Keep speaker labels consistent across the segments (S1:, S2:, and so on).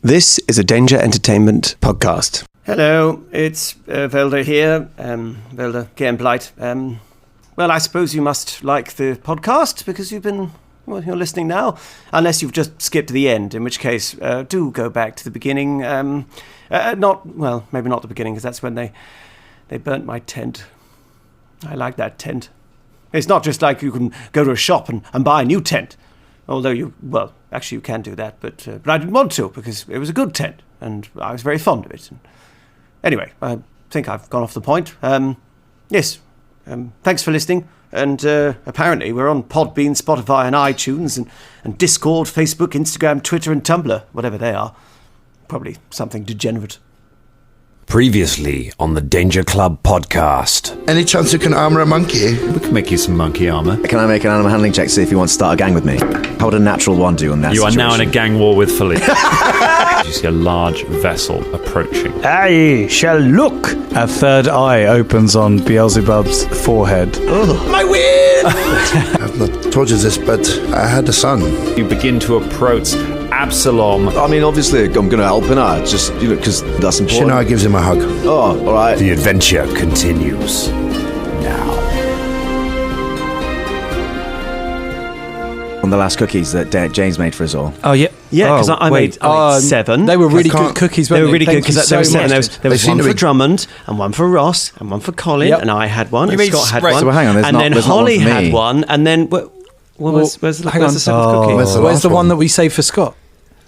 S1: This is a Danger Entertainment podcast.
S2: Hello, it's Velda here, Velda Gameblight. Well, I suppose you must like the podcast because you're listening now. Unless you've just skipped to the end, in which case, do go back to the beginning. Maybe not the beginning, because that's when they burnt my tent. I like that tent. It's not just like you can go to a shop and buy a new tent. Although you can do that, but I didn't want to because it was a good tent and I was very fond of it. Anyway, I think I've gone off the point. Yes, thanks for listening. And apparently we're on Podbean, Spotify and iTunes and Discord, Facebook, Instagram, Twitter and Tumblr, whatever they are. Probably something degenerate.
S3: Previously on the Danger Club podcast.
S4: Any chance you can armour a monkey?
S3: We can make you some monkey armour.
S5: Can I make an animal handling check to see if you want to start a gang with me? How would a natural one do on that
S3: You
S5: situation?
S3: are now in a gang war with Philippe. You see a large vessel approaching.
S6: I shall look. A third eye opens on Beelzeboob's forehead.
S4: My win! I've not told you this, but I had a son.
S3: You begin to approach Absalom.
S5: I mean, obviously, I'm going to help him out, just, because that's important.
S4: Shinar gives him a hug.
S5: Oh, all right.
S3: The adventure continues now.
S5: On the last cookies that James made for us all.
S6: Oh, yeah.
S2: Yeah, because I made 7.
S6: They were really good cookies,
S2: They
S6: weren't
S2: were really good because there were
S6: so
S2: 7.
S6: much.
S2: There was one for Drummond, and one for Ross, and one for Colin, and I had one, and Scott had one.
S5: So hang on,
S2: and then Holly had one, and then... Where's the 7th cookie?
S6: Where's the one that we saved for Scott?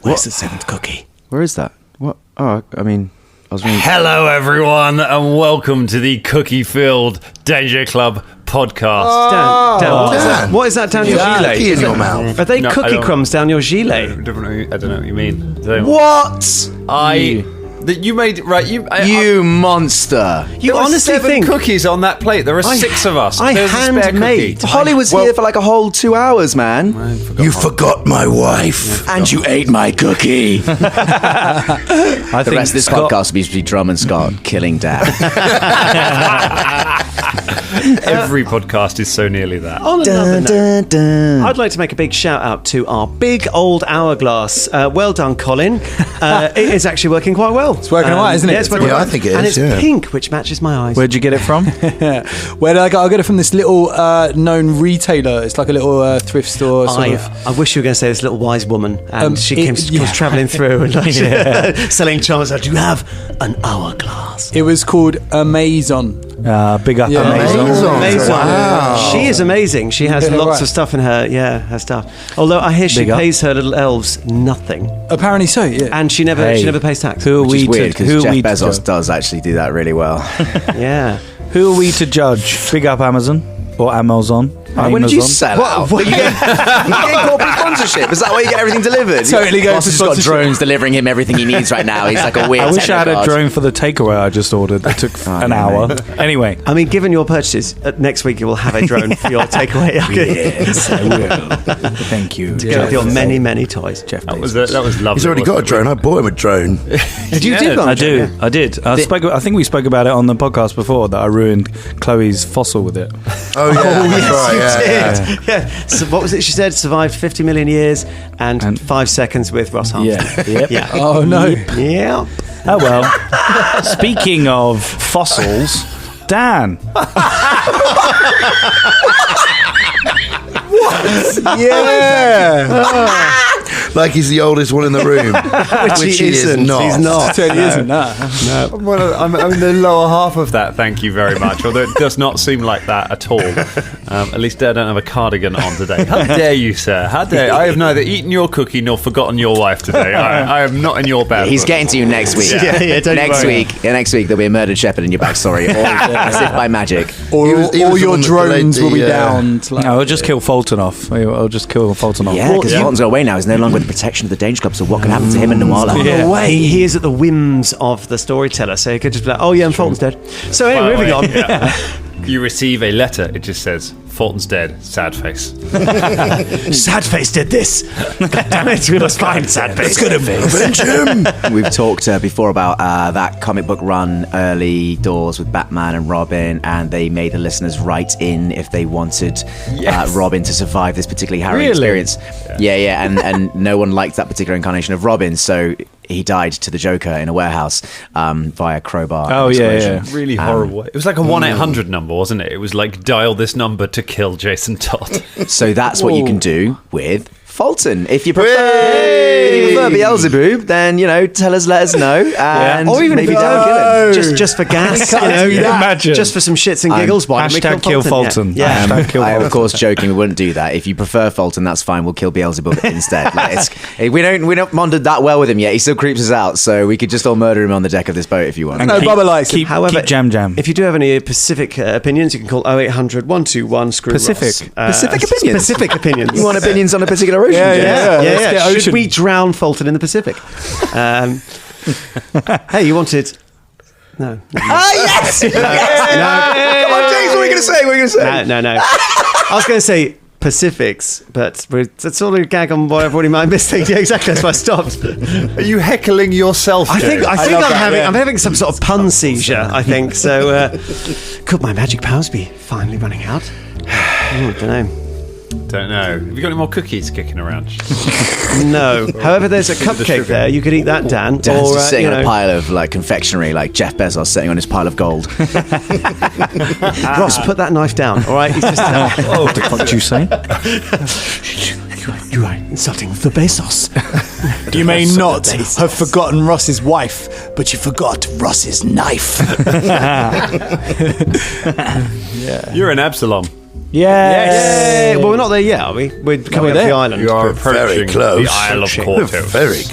S2: Where's the 7th cookie?
S5: Where is that? What? Oh, I mean...
S3: Hello, everyone, and welcome to the cookie-filled Danger Club podcast.
S2: Dan, what is that down your gilet?
S4: Cookie in your mouth.
S2: Are they cookie crumbs down your gilet?
S3: I don't know what you mean.
S5: What?
S3: You made right.
S5: You monster!
S2: You
S3: there
S2: honestly
S3: were 7
S2: think
S3: cookies on that plate? There are 6 of us.
S2: I
S3: There's a spare
S2: handmade.
S3: cookie.
S5: Holly was here for like a whole 2 hours, man.
S4: You forgot my wife.
S5: And you ate my cookie. The rest of this podcast will be Drum and Scott killing Dad.
S3: Every podcast is so nearly that.
S2: On another note, I'd like to make a big shout out to our big old hourglass. Well done, Colin. It is actually working quite well.
S6: It's working right, isn't it?
S2: Yeah, it's working
S4: Yeah,
S2: well.
S4: I think it is,
S2: And it's
S4: yeah.
S2: pink, which matches my eyes.
S6: Where'd you get it from? Where did I get? I got it from this little known retailer. It's like a little thrift store.
S2: I wish you were going to say this little wise woman, and she was travelling through and selling charms. Do you have an hourglass?
S6: It was called Amazon. Big up Amazon.
S2: Amazing.
S4: Wow.
S2: She is amazing. She has lots of stuff in her stuff. Although I hear she pays her little elves nothing,
S6: Apparently so. Yeah.
S2: and she never pays tax.
S6: Who are
S5: Which
S6: we
S5: is weird,
S6: to?
S5: because
S6: Who are
S5: Jeff
S6: we to
S5: Bezos
S6: judge?
S5: does actually do that really well.
S2: Yeah.
S6: Who are we to judge? Big up Amazon or Amazon.
S5: When did you sell out? You get corporate sponsorship? Is that why you get everything delivered?
S6: Totally go
S5: Boss
S6: for
S5: has got
S6: sponsorship.
S5: drones delivering him everything he needs right now. He's like a weird
S6: I wish I had a
S5: technocrat.
S6: drone for the takeaway I just ordered. That took an hour. Anyway.
S2: I mean, given your purchases, next week you will have a drone for your takeaway.
S6: Yes, I will. Thank you.
S2: To go with your many, many toys.
S6: Jeff
S3: That
S6: Bezos.
S3: was lovely.
S4: He's already got a drone. I bought him a drone.
S2: You did one?
S6: I did. I think we spoke about it on the podcast before that I ruined Chloe's fossil with it.
S4: Oh, yeah. That's right. Yeah.
S2: Yeah. So what was it she said? Survived 50 million years and 5 seconds with Ross Armstrong.
S6: Yep.
S2: Yeah.
S6: Oh no.
S2: Yeah.
S6: Oh well. Speaking of fossils, Dan. Yeah.
S4: Like he's the oldest one in the room. Which he is not.
S2: He's not.
S6: Totally isn't that?
S3: Well, I'm in the lower half of that, thank you very much. Although it does not seem like that at all. At least I don't have a cardigan on today. How dare you, sir? How dare I have neither eaten your cookie nor forgotten your wife today. I am not in your bad
S5: He's
S3: book.
S5: getting to you next week. Next week there'll be a murdered shepherd in your backstory, as if by magic.
S6: All
S4: He was the
S6: your
S4: one that
S6: drones
S4: delayed
S6: will be
S4: the,
S6: downed. No, I'll just kill Fulton off. I'll just kill Fulton off.
S5: Yeah, because Fulton's got away now. He's no longer with the protection of the Danger Club, so what can happen to him and Nawala?
S2: No way. He is at the whims of the storyteller, so he could just be like, oh yeah, and Fulton's dead. So anyway, moving on.
S3: Yeah. You receive a letter, it just says, Fulton's dead, sad face.
S2: Sad face did this. God damn it, we must find Sad face.
S4: Avenge him!
S5: We've talked before about that comic book run early doors with Batman and Robin, and they made the listeners write in if they wanted Robin to survive this particularly harrowing experience. Yeah, and no one liked that particular incarnation of Robin, so he died to the Joker in a warehouse via crowbar.
S6: Oh, yeah,
S5: explosion.
S6: yeah.
S3: Really horrible. It was like a 1-800 number, wasn't it? It was like, dial this number to kill Jason Todd.
S5: So that's what you can do with Fulton. If you prefer Beelzeboob, then let us know, and
S2: Or even
S5: maybe
S2: if you
S5: don't
S2: don't
S5: kill him.
S2: just for gas,
S6: Imagine.
S2: just for some shits and giggles. Why don't we
S6: Hashtag kill Fulton.
S2: Yeah.
S5: I am of course joking. We wouldn't do that. If you prefer Fulton, that's fine. We'll kill Beelzebub instead. We don't bonded that well with him yet. He still creeps us out, so we could just all murder him on the deck of this boat if you want.
S6: No, Bubba likes him.
S2: However,
S6: keep Jam.
S2: If you do have any Pacific opinions, you can call 0800 121 screw
S6: Pacific.
S2: Ross.
S5: Pacific opinions?
S2: Pacific opinions.
S5: You want opinions on a particular ocean?
S6: Yeah. Let's get
S2: Should
S6: ocean.
S2: we drown Fulton in the Pacific? Hey, you wanted... No.
S5: Ah, yes! Come on, James, what are you going to say? What are you going to say?
S2: No. I was going to say Pacifics, but it's all a gag on what I've already missed. Yeah, exactly. That's why I stopped.
S3: Are you heckling yourself?
S2: I think
S3: Jay?
S2: I'm having some sort of pun seizure. I think so. Could my magic powers be finally running out? I don't know.
S3: Don't know. Have you got any more cookies kicking around?
S2: No. However, there's a cupcake there. You could eat that, Dan.
S5: Dan's
S2: or
S5: just sitting on a pile of confectionery, like Jeff Bezos sitting on his pile of gold.
S2: Ross, put that knife down. All right. He's just.
S6: What the fuck did you say?
S2: You are insulting the Bezos.
S6: You may not have forgotten Ross's wife, but you forgot Ross's knife.
S3: You're an Absalom.
S6: Yes.
S2: Well, we're not there yet, are we? We're coming up
S6: there.
S2: the island.
S3: You are
S4: Very
S3: approaching
S4: close.
S3: the Isle of Cortos.
S4: Very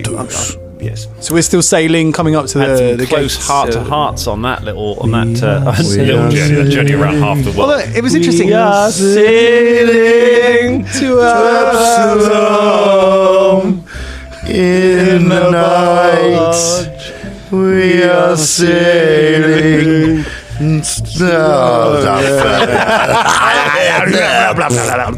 S4: close.
S2: Yes.
S6: So we're still sailing, coming up to
S3: Had some
S6: the
S3: close
S6: gates.
S3: heart to hearts on that little journey, that journey around half the
S2: Well,
S3: world.
S2: look, it was interesting.
S6: Sailing to
S4: Absalom in the night. We are sailing.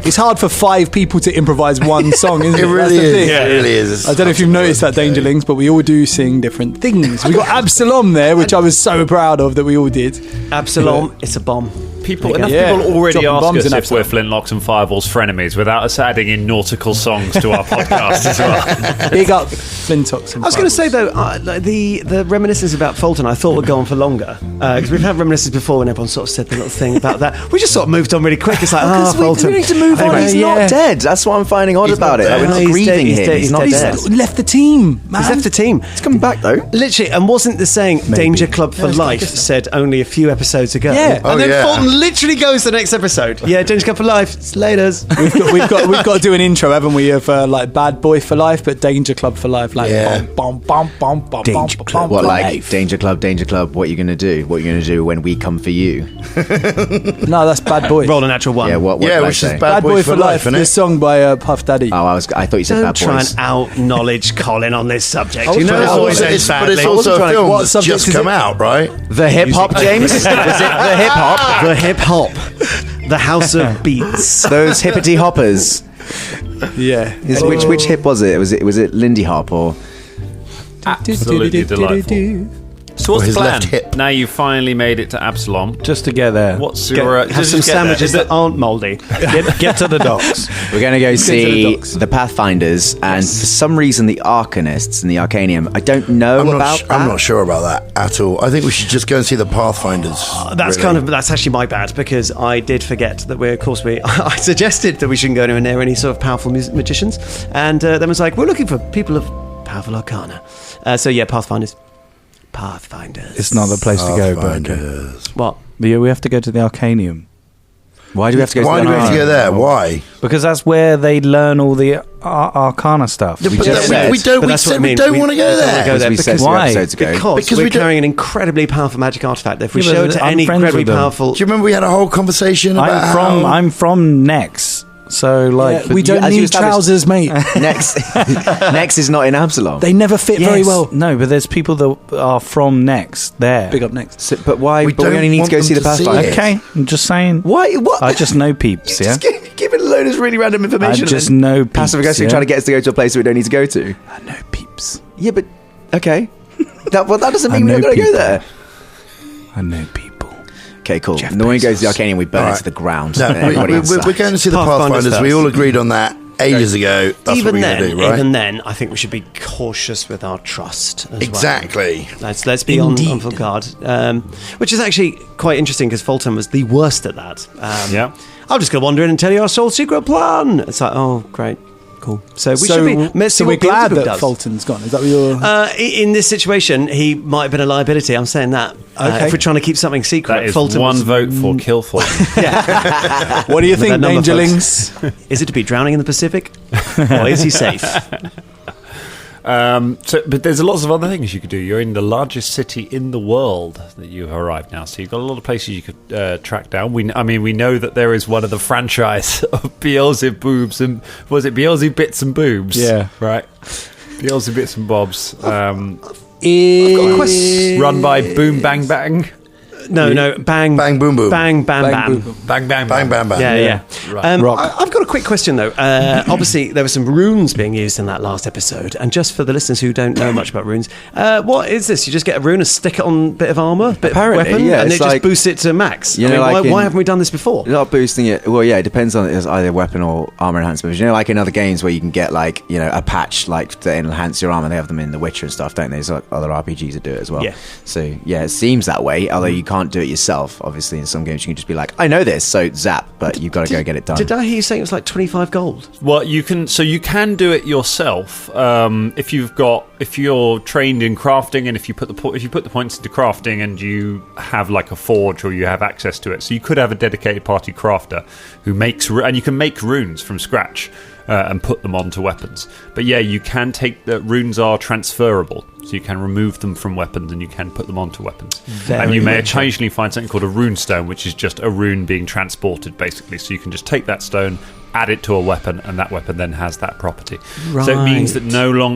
S6: It's hard for 5 people to improvise one song, isn't it?
S4: It really
S6: That's the
S4: is.
S6: thing.
S4: It really is.
S6: I don't know if you've noticed that, Dangerlings, but we all do sing different things. We got Absalom there, which I was so proud of that we all did.
S2: Absalom, it's a bomb.
S3: Enough
S6: Yeah.
S3: people already
S6: Dropping
S3: ask
S6: bombs
S3: us
S6: in
S3: if
S6: Absalom.
S3: we're Flintlocks and Fireballs frenemies without us adding in nautical songs to our podcast as well.
S6: Big up Flintox.
S2: I was going to say though, the reminiscences about Fulton I thought would go on for longer because we've had reminiscences before when everyone sort of said the little thing about that. We just sort of moved on really quick. It's like, Fulton.
S5: We need to move on.
S2: Anyway,
S5: He's
S2: yeah.
S5: not dead. That's what I'm finding odd about it.
S2: dead.
S5: We're not
S2: He's
S5: grieving
S2: dead.
S5: him. He's not dead.
S6: He's left the team, man.
S2: He's left the team.
S5: He's coming back though.
S2: Literally, and wasn't the saying Danger Club for Life said only a few episodes ago?
S6: Yeah.
S2: And then
S4: yeah.
S2: Fulton literally goes to the next episode. Yeah, Danger Club for Life. It's laters.
S6: We've got to do an intro, haven't we? Of Bad Boy for Life, but Danger Club for Life. Like
S4: Yeah.
S6: Danger Club.
S5: What, like Danger Club? What are you going to do? What are you going to do when we come for you?
S6: No, that's Bad Boy.
S2: Roll a natural one.
S5: Yeah, what
S4: Yeah,
S5: did I
S4: which
S5: say?
S4: is
S6: Bad Boy for Life.
S4: isn't
S6: This
S4: it?
S6: song by Puff Daddy.
S5: Oh, I thought you said
S2: Don't
S5: Bad
S2: try
S5: Boys.
S2: and out-knowledge Colin on this subject.
S6: was
S2: You know
S6: trying to-
S2: how always
S4: But
S2: ends
S4: it's
S2: badly.
S4: also a film
S6: what
S4: that's
S6: subject
S4: just
S6: is
S4: come
S6: it?
S4: out, right?
S5: The hip hop, James? Was it the hip hop?
S2: The hip-hop. The House of Beats.
S5: Those hippity hoppers.
S6: Yeah.
S5: Which hip was it? Was it Lindy Hop or?
S3: Absolutely delightful. So what's the
S4: his
S3: plan?
S4: left hip.
S3: Now you finally made it to Absalom.
S7: Just to get there.
S3: What's your...
S2: Have some sandwiches that aren't mouldy.
S7: Get to the docks.
S5: We're going to go
S6: to the
S5: see
S6: docks.
S5: the Pathfinders, and for some reason the Arcanists and the Arcanium. I don't know
S4: I'm
S5: about
S4: not sure about that at all. I think we should just go and see the Pathfinders.
S2: That's actually my bad because I did forget that I suggested that we shouldn't go anywhere near any sort of powerful magicians, and then was like, we're looking for people of powerful arcana. So yeah, Pathfinders.
S7: It's not the place to go, but okay.
S4: Pathfinders.
S2: What?
S7: Yeah, we have to go to the Arcanium.
S5: Why do we have to go?
S4: Why
S5: to
S4: do
S5: the
S4: we have to go there? Why?
S7: Because that's where they learn all the arcana stuff.
S4: But
S5: just said-
S4: we don't.
S2: But
S4: We
S2: that's what
S4: said
S2: I mean.
S4: we don't want to go
S2: don't wanna
S4: there.
S2: go there
S5: we said
S2: because-
S5: two
S7: Why?
S5: episodes ago.
S4: Because
S2: we're
S4: we don't-
S2: carrying an incredibly powerful magic artifact. If we
S7: Yeah, but
S2: show it to
S7: I'm
S2: any
S7: friends
S2: incredibly
S7: with them.
S2: powerful,
S4: Do you remember we had a whole conversation about
S7: I'm from Nex, so like
S6: we don't
S5: as you
S6: need
S5: established-
S6: trousers, mate.
S5: Next is not in Absalom.
S6: They never fit very
S7: Yes.
S6: well.
S7: No, but there's people that are from Nex there.
S6: Big up next.
S5: So- but why?
S4: We
S5: But we
S4: don't
S5: only need to
S4: want
S5: go
S4: them
S5: see the
S4: to see
S5: Pathfinders.
S4: it.
S7: Okay, I'm just saying.
S5: Why? What?
S7: I just know peeps, yeah.
S5: Just give it a load of really random information.
S7: I just
S5: and then
S7: know peeps,
S5: passive aggressive
S7: yeah?
S5: trying to get us to go to a place that we don't need to go to.
S7: I know peeps.
S5: Yeah, but okay. That doesn't
S7: I
S5: mean we're
S7: know
S5: not going to go
S7: people.
S5: there.
S7: I know people.
S5: Okay, cool.
S7: Jeff
S5: No one goes to the
S7: Bezos.
S5: Arcanium, we burn it
S4: Alright.
S5: to the ground.
S4: No,
S5: Everybody
S4: we're
S5: inside.
S4: going to see the
S2: Pathfinders
S4: Pathfinders. We
S2: first.
S4: all agreed on that. ages ago. That's what we're going to do, right?
S2: Even then, I think we should be cautious with our trust as
S4: Exactly.
S2: well. Let's be on full guard. Which is actually quite interesting because Fulton was the worst at that. I'm just going to wander in and tell you our sole secret plan. It's like, oh, great. Cool. So we should be.
S6: So we're glad that Fulton's gone. Is that what you're?
S2: In this situation, he might have been a liability. I'm saying that. If we're trying to keep something secret,
S3: that is
S2: Fulton
S3: one vote for kill Fulton.
S6: What do you think, Dangerlings?
S2: Is it to be drowning in the Pacific, or is he safe?
S3: But there's lots of other things you could do. You're in the largest city in the world that you've arrived now, so you've got a lot of places you could track down. We know that there is one of the franchise of Beelzeboobs and was it Beelzebits and Boobs?
S6: Yeah,
S3: right. Beelzebits and Bobs.
S2: I've got a question.
S3: Run by Boom Bang Bang.
S2: No, bang,
S4: bang, boom, boom,
S2: bang, bam, bam,
S3: bang, bang,
S4: bang, bang, bang.
S2: Yeah.
S3: Right.
S2: I've got a quick question though. Obviously, there were some runes being used in that last episode, and just for the listeners who don't know much about runes, what is this? You just get a rune and stick it on a bit of armor,
S5: Apparently,
S2: of weapon,
S5: yeah,
S2: and it
S5: it's
S2: just
S5: like-
S2: boosts it to max.
S5: You know, like
S2: why haven't we done this before?
S5: Not boosting it. Well, yeah, it depends on it's either weapon or armor enhancement. You know, like in other games where you can get like a patch like to enhance your armor. They have them in The Witcher and stuff, don't they? There's like other RPGs that do it as well.
S2: Yeah.
S5: So yeah, it seems that way. Although you can't do it yourself. Obviously, in some games you can just be like, I know this, so zap. But you've got to go get it done.
S2: Did I hear you saying it was like 25 gold?
S3: Well, you can do it yourself if you're trained in crafting, and if you put the points into crafting, and you have like a forge or you have access to it. So you could have a dedicated party crafter who makes, and you can make runes from scratch and put them onto weapons. But yeah, you can take the runes are transferable, so you can remove them from weapons and you can put them onto weapons. And you may occasionally find something called a rune stone, which is just a rune being transported, basically. So you can just take that stone, add it to a weapon, and that weapon then has that property.
S2: Right.
S3: So it means that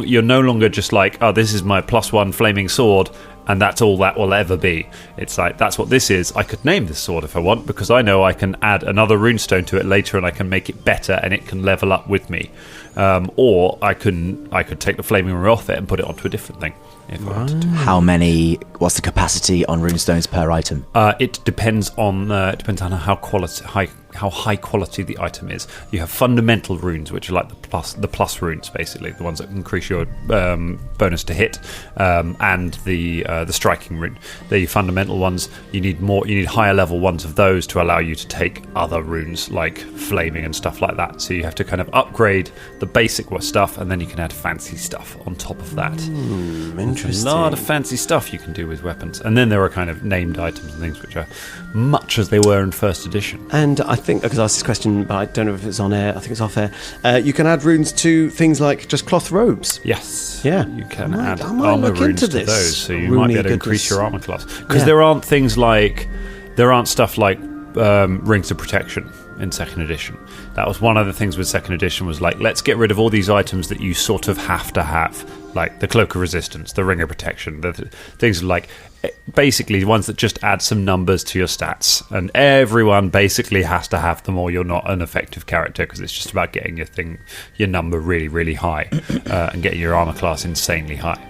S3: you're no longer just like, oh, this is my +1 flaming sword, and that's all that will ever be. It's like, that's what this is. I could name this sword if I want, because I know I can add another runestone to it later and I can make it better and it can level up with me. Or I could take the flaming rune off it and put it onto a different thing if I wanted to.
S5: What's the capacity on runestones per item?
S3: It depends on how high quality the item is. You have fundamental runes, which are like the plus runes, basically the ones that increase your bonus to hit, and the striking rune. The fundamental ones, you need higher level ones of those to allow you to take other runes like flaming and stuff like that. So you have to kind of upgrade the basic stuff, and then you can add fancy stuff on top of that.
S2: Interesting.
S3: A lot of fancy stuff you can do with weapons, and then there are kind of named items and things which are much as they were in first edition.
S2: And I think, because I asked this question, but I don't know if it's on air, I think it's off air, you can add runes to things like just cloth robes.
S3: Yes.
S2: Yeah.
S3: You can add
S2: I might
S3: armor
S2: look
S3: runes
S2: into
S3: to
S2: this.
S3: those, so you might be able to increase
S2: Goodness.
S3: your armor class. Because there aren't stuff like rings of protection in second edition. That was one of the things with second edition, was like, let's get rid of all these items that you sort of have to have, like the cloak of resistance, the ring of protection, the things like basically ones that just add some numbers to your stats, and everyone basically has to have them or you're not an effective character, because it's just about getting your number really, really high and getting your armor class insanely high.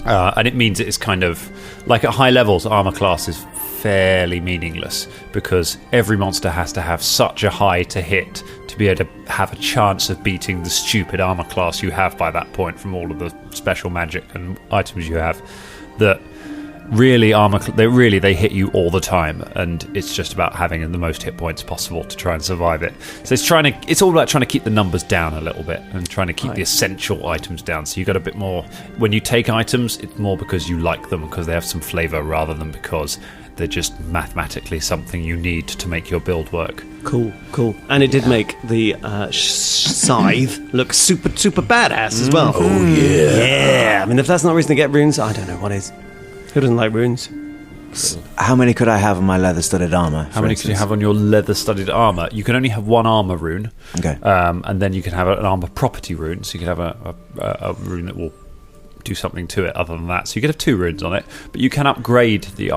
S3: And it means it's kind of like at high levels, armor class is fairly meaningless, because every monster has to have such a high to hit to be able to have a chance of beating the stupid armor class you have by that point from all of the special magic and items you have, that really they hit you all the time, and it's just about having the most hit points possible to try and survive it. So it's all about trying to keep the numbers down a little bit and trying to keep the essential items down. So you got a bit more when you take items, it's more because you like them, because they have some flavor, rather than because they're just mathematically something you need to make your build work.
S2: Cool. And it did make the scythe look super badass as well.
S4: Oh yeah.
S2: Yeah. I mean, if that's not reason to get runes, I don't know what is. Who doesn't like runes?
S5: How many could I have on my leather-studded armor?
S3: How many could you have on your leather-studded armor? You can only have one armor rune.
S5: Okay.
S3: And then you can have an armor property rune, so you can have a rune that will do something to it other than that. So you could have 2 runes on it, but you can upgrade the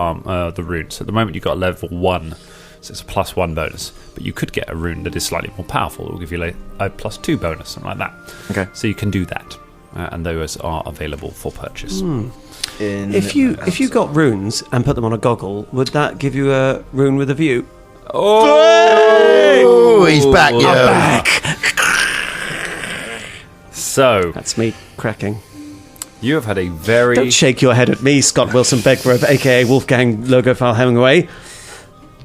S3: rune. So at the moment you've got level 1, so it's a +1 bonus. But you could get a rune that is slightly more powerful. It will give you a +2 bonus, something like that. Okay. So you can do that, and those are available for purchase.
S2: If you got runes and put them on a goggle, would that give you a rune with a view?
S4: Oh, he's back, yeah.
S5: Back.
S3: So,
S2: That's me cracking.
S3: you have had a very...
S2: Don't shake your head at me, Scott Wilson Beckgrove, a.k.a. Wolfgang Logo File Hemingway.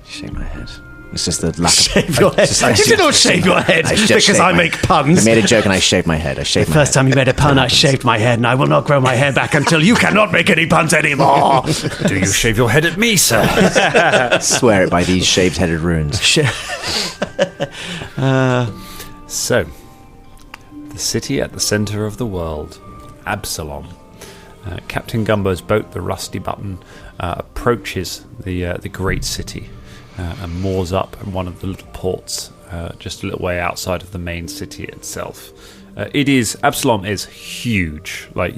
S5: Shake my head. It's just the lack of...
S2: Shave your head. You did not shave your head because I make puns.
S5: I made a joke and I shaved my head. I shaved
S2: The
S5: my
S2: first
S5: head.
S2: time you made a pun, I shaved my head, and I will not grow my hair back until you cannot make any puns anymore.
S3: Do you shave your head at me, sir?
S5: Swear it by these shaved-headed runes.
S3: So, the city at the centre of the world, Absalom. Captain Gumbo's boat, the Rusty Button, approaches the great city and moors up in one of the little ports just a little way outside of the main city itself. Absalom is huge. Like,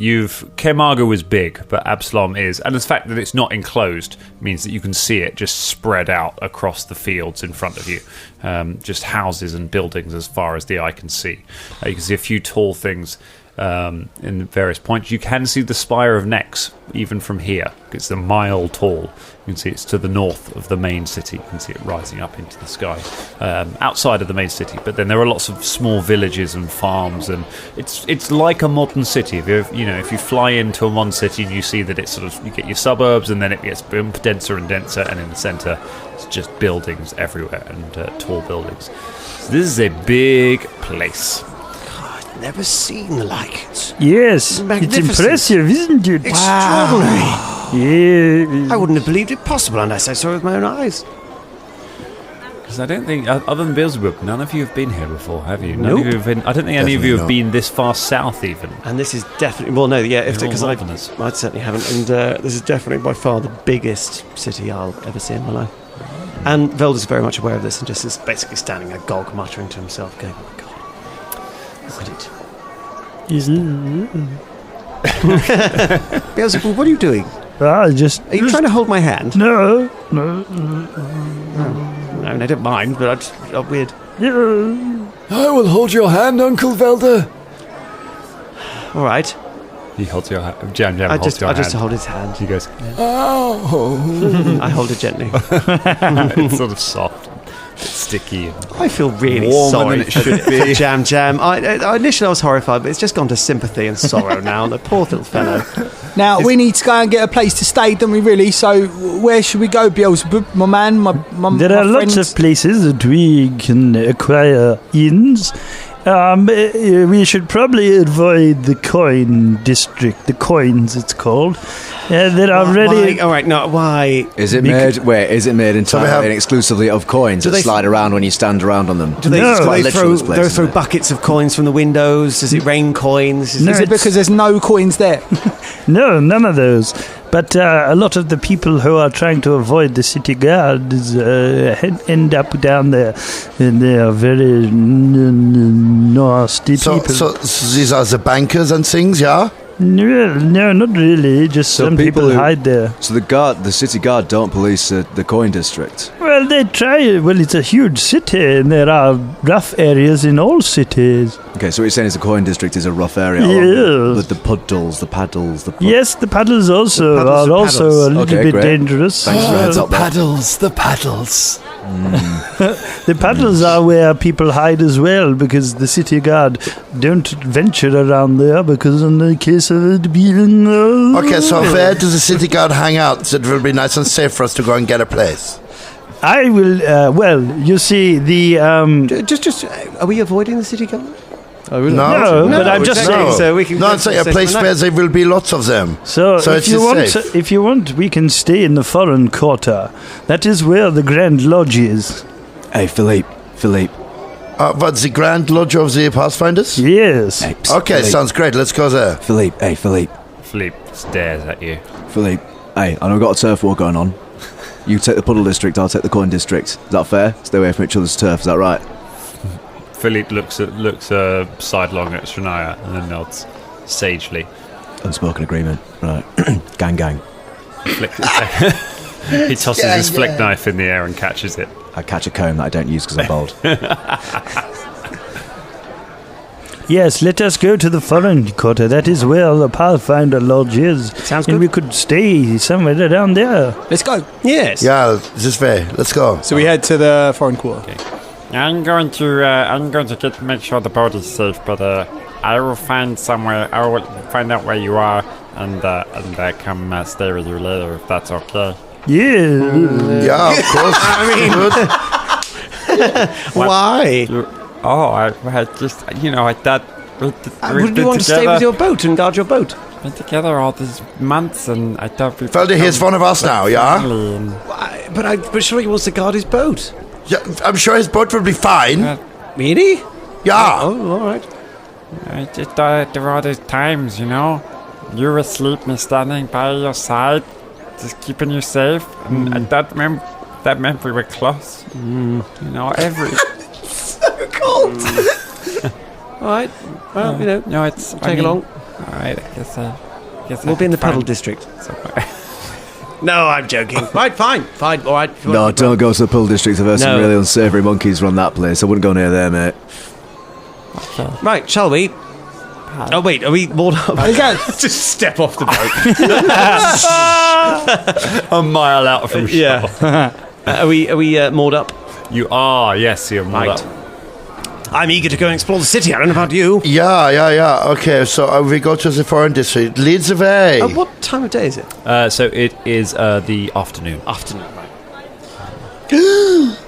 S3: Camargo is big, but Absalom is, and the fact that it's not enclosed means that you can see it just spread out across the fields in front of you. Just houses and buildings as far as the eye can see. You can see a few tall things in various points. You can see the Spire of Nex even from here. It's a mile tall. You can see it's to the north of the main city. You can see it rising up into the sky outside of the main city. But then there are lots of small villages and farms, and it's like a modern city. If you fly into a modern city and you see that it's you get your suburbs, and then it gets denser and denser, and in the centre it's just buildings everywhere and tall buildings. So this is a big place.
S2: Never seen like it.
S7: Yes, it's impressive, isn't it?
S2: Extraordinary.
S7: Yeah.
S2: I wouldn't have believed it possible unless I saw it with my own eyes.
S3: Because I don't think, other than Beelzeboob, none of you have been here before, have you?
S2: Nope.
S3: I don't think any of you have been this far south, even.
S2: And this is definitely... Well, no, yeah, because I certainly haven't. And this is definitely by far the biggest city I'll ever see in my life. And Velda's very much aware of this and just is basically standing agog, muttering to himself, going, oh my God. Look at it. Beelzeboob, what are you doing? Are you trying to hold my hand?
S7: No.
S2: No, I don't mind, but it's weird.
S8: I will hold your hand, Uncle Velda.
S2: All right.
S3: He holds your hand. Jam
S2: I
S3: holds
S2: just
S3: your hand.
S2: I just hold his hand.
S3: He goes,
S8: Oh.
S2: I hold it gently.
S3: it's sort of soft, a bit sticky.
S2: I feel really
S3: Warmer
S2: sorry
S3: than it should
S2: for
S3: be.
S2: Jam. Initially I was horrified, but it's just gone to sympathy and sorrow now. The poor little fellow.
S6: Now, we need to go and get a place to stay, don't we, really? So, where should we go, Beelzeboob? My man, my
S7: There are
S6: friends?
S7: lots of places that we can acquire inns. We should probably avoid the coin district. The coins, it's called. That are ready.
S2: Why? All right, no, why?
S5: Is it made? Wait, is it made entirely and exclusively of coins that slide around when you stand around on them?
S2: Do they,
S7: No.
S2: do they
S5: Quite
S2: throw,
S5: literal, this place,
S2: throw
S5: isn't it?
S2: buckets of coins from the windows? Does it rain coins?
S7: No,
S6: Is it
S7: it's-
S6: because there's no coins there?
S7: No, none of those. But a lot of the people who are trying to avoid the city guards end up down there, and they are very nasty
S4: So
S7: people.
S4: these are the bankers and things, yeah?
S7: No, not really. Just
S5: So
S7: some
S5: people
S7: people
S5: who-
S7: hide there.
S5: So the city guard don't police the coin district.
S7: Well, they try. Well, it's a huge city, and there are rough areas in all cities.
S5: Okay, so what you're saying is the coin district is a rough area.
S7: Yes.
S5: With the paddles, the
S7: Yes, the paddles also
S2: The paddles
S7: are
S2: are
S7: also
S2: paddles.
S7: a little
S5: Okay,
S7: bit
S5: great.
S7: dangerous.
S5: Thanks for the heads up there.
S8: The paddles.
S7: The paddles are where people hide as well, because the city guard don't venture around there, because in the case of it being...
S4: Okay, so where does the city guard hang out? So it will be nice and safe for us to go and get a place.
S7: I will, you see, the...
S2: Just, are we avoiding the city guard?
S7: No, but I'm just saying,
S2: so we can.
S4: No, I'm saying a place where there will be lots of them.
S7: So
S4: So
S7: if
S4: it's
S7: you want,
S4: safe.
S7: if you want, we can stay in the foreign quarter. That is where the Grand Lodge is.
S5: Hey, Philippe.
S4: What's the Grand Lodge of the Pathfinders?
S7: Yes.
S5: Hey, psst,
S4: Okay,
S5: Philippe.
S4: sounds great. Let's go there.
S5: Philippe.
S3: Philippe stares at you.
S5: Hey, I know we've got a turf war going on. You take the puddle district, I'll take the coin district. Is that fair? Stay away from each other's turf, is that right?
S3: Philippe looks sidelong at Shania and then nods sagely.
S5: Unspoken agreement. Right. Gang.
S3: He tosses his flick knife in the air and catches it.
S5: I catch a comb that I don't use because I'm bald.
S7: Yes, let us go to the foreign quarter. That is where the Pathfinder Lodge is.
S2: Sounds
S7: and
S2: good.
S7: we could stay somewhere down there.
S6: Let's go.
S2: Yes.
S4: Yeah, this way. Let's go.
S6: So we head to the foreign quarter.
S9: I'm going to make sure the boat is safe, but I will find somewhere. I will find out where you are, and come stay with you later if that's okay.
S7: Yeah.
S4: Yeah, of course.
S2: Why?
S9: I just, I thought
S2: Would you want to stay with your boat and guard your boat?
S9: We've been together all these months, and I thought we.
S4: Felder, he's one of us now, yeah?
S2: But sure he wants to guard his boat.
S4: Yeah, I'm sure his boat will be fine.
S2: Really?
S4: Yeah.
S2: Oh, all right.
S9: I just thought there were all these times, you were asleep, me standing by your side, just keeping you safe, and that meant we were close. Every.
S2: So cold. All right. Well,
S9: No, it's
S2: take along.
S9: All right, I guess
S2: We'll be in the Puddle District. No, I'm joking. Right, fine, all right.
S5: No, don't go to the Pull District. I've heard some really unsavoury monkeys run that place. I wouldn't go near there, mate.
S2: Right, shall we? Oh wait, are we moored up? Just step off the boat.
S3: A mile out from shore.
S2: Yeah. Are we moored up?
S3: You are, yes, you're moored up.
S2: I'm eager to go and explore the city. I don't know about you.
S4: Yeah. Okay, so we go to the foreign district. Lead the way.
S2: What time of day is it?
S3: So it is the afternoon.
S2: Afternoon, right.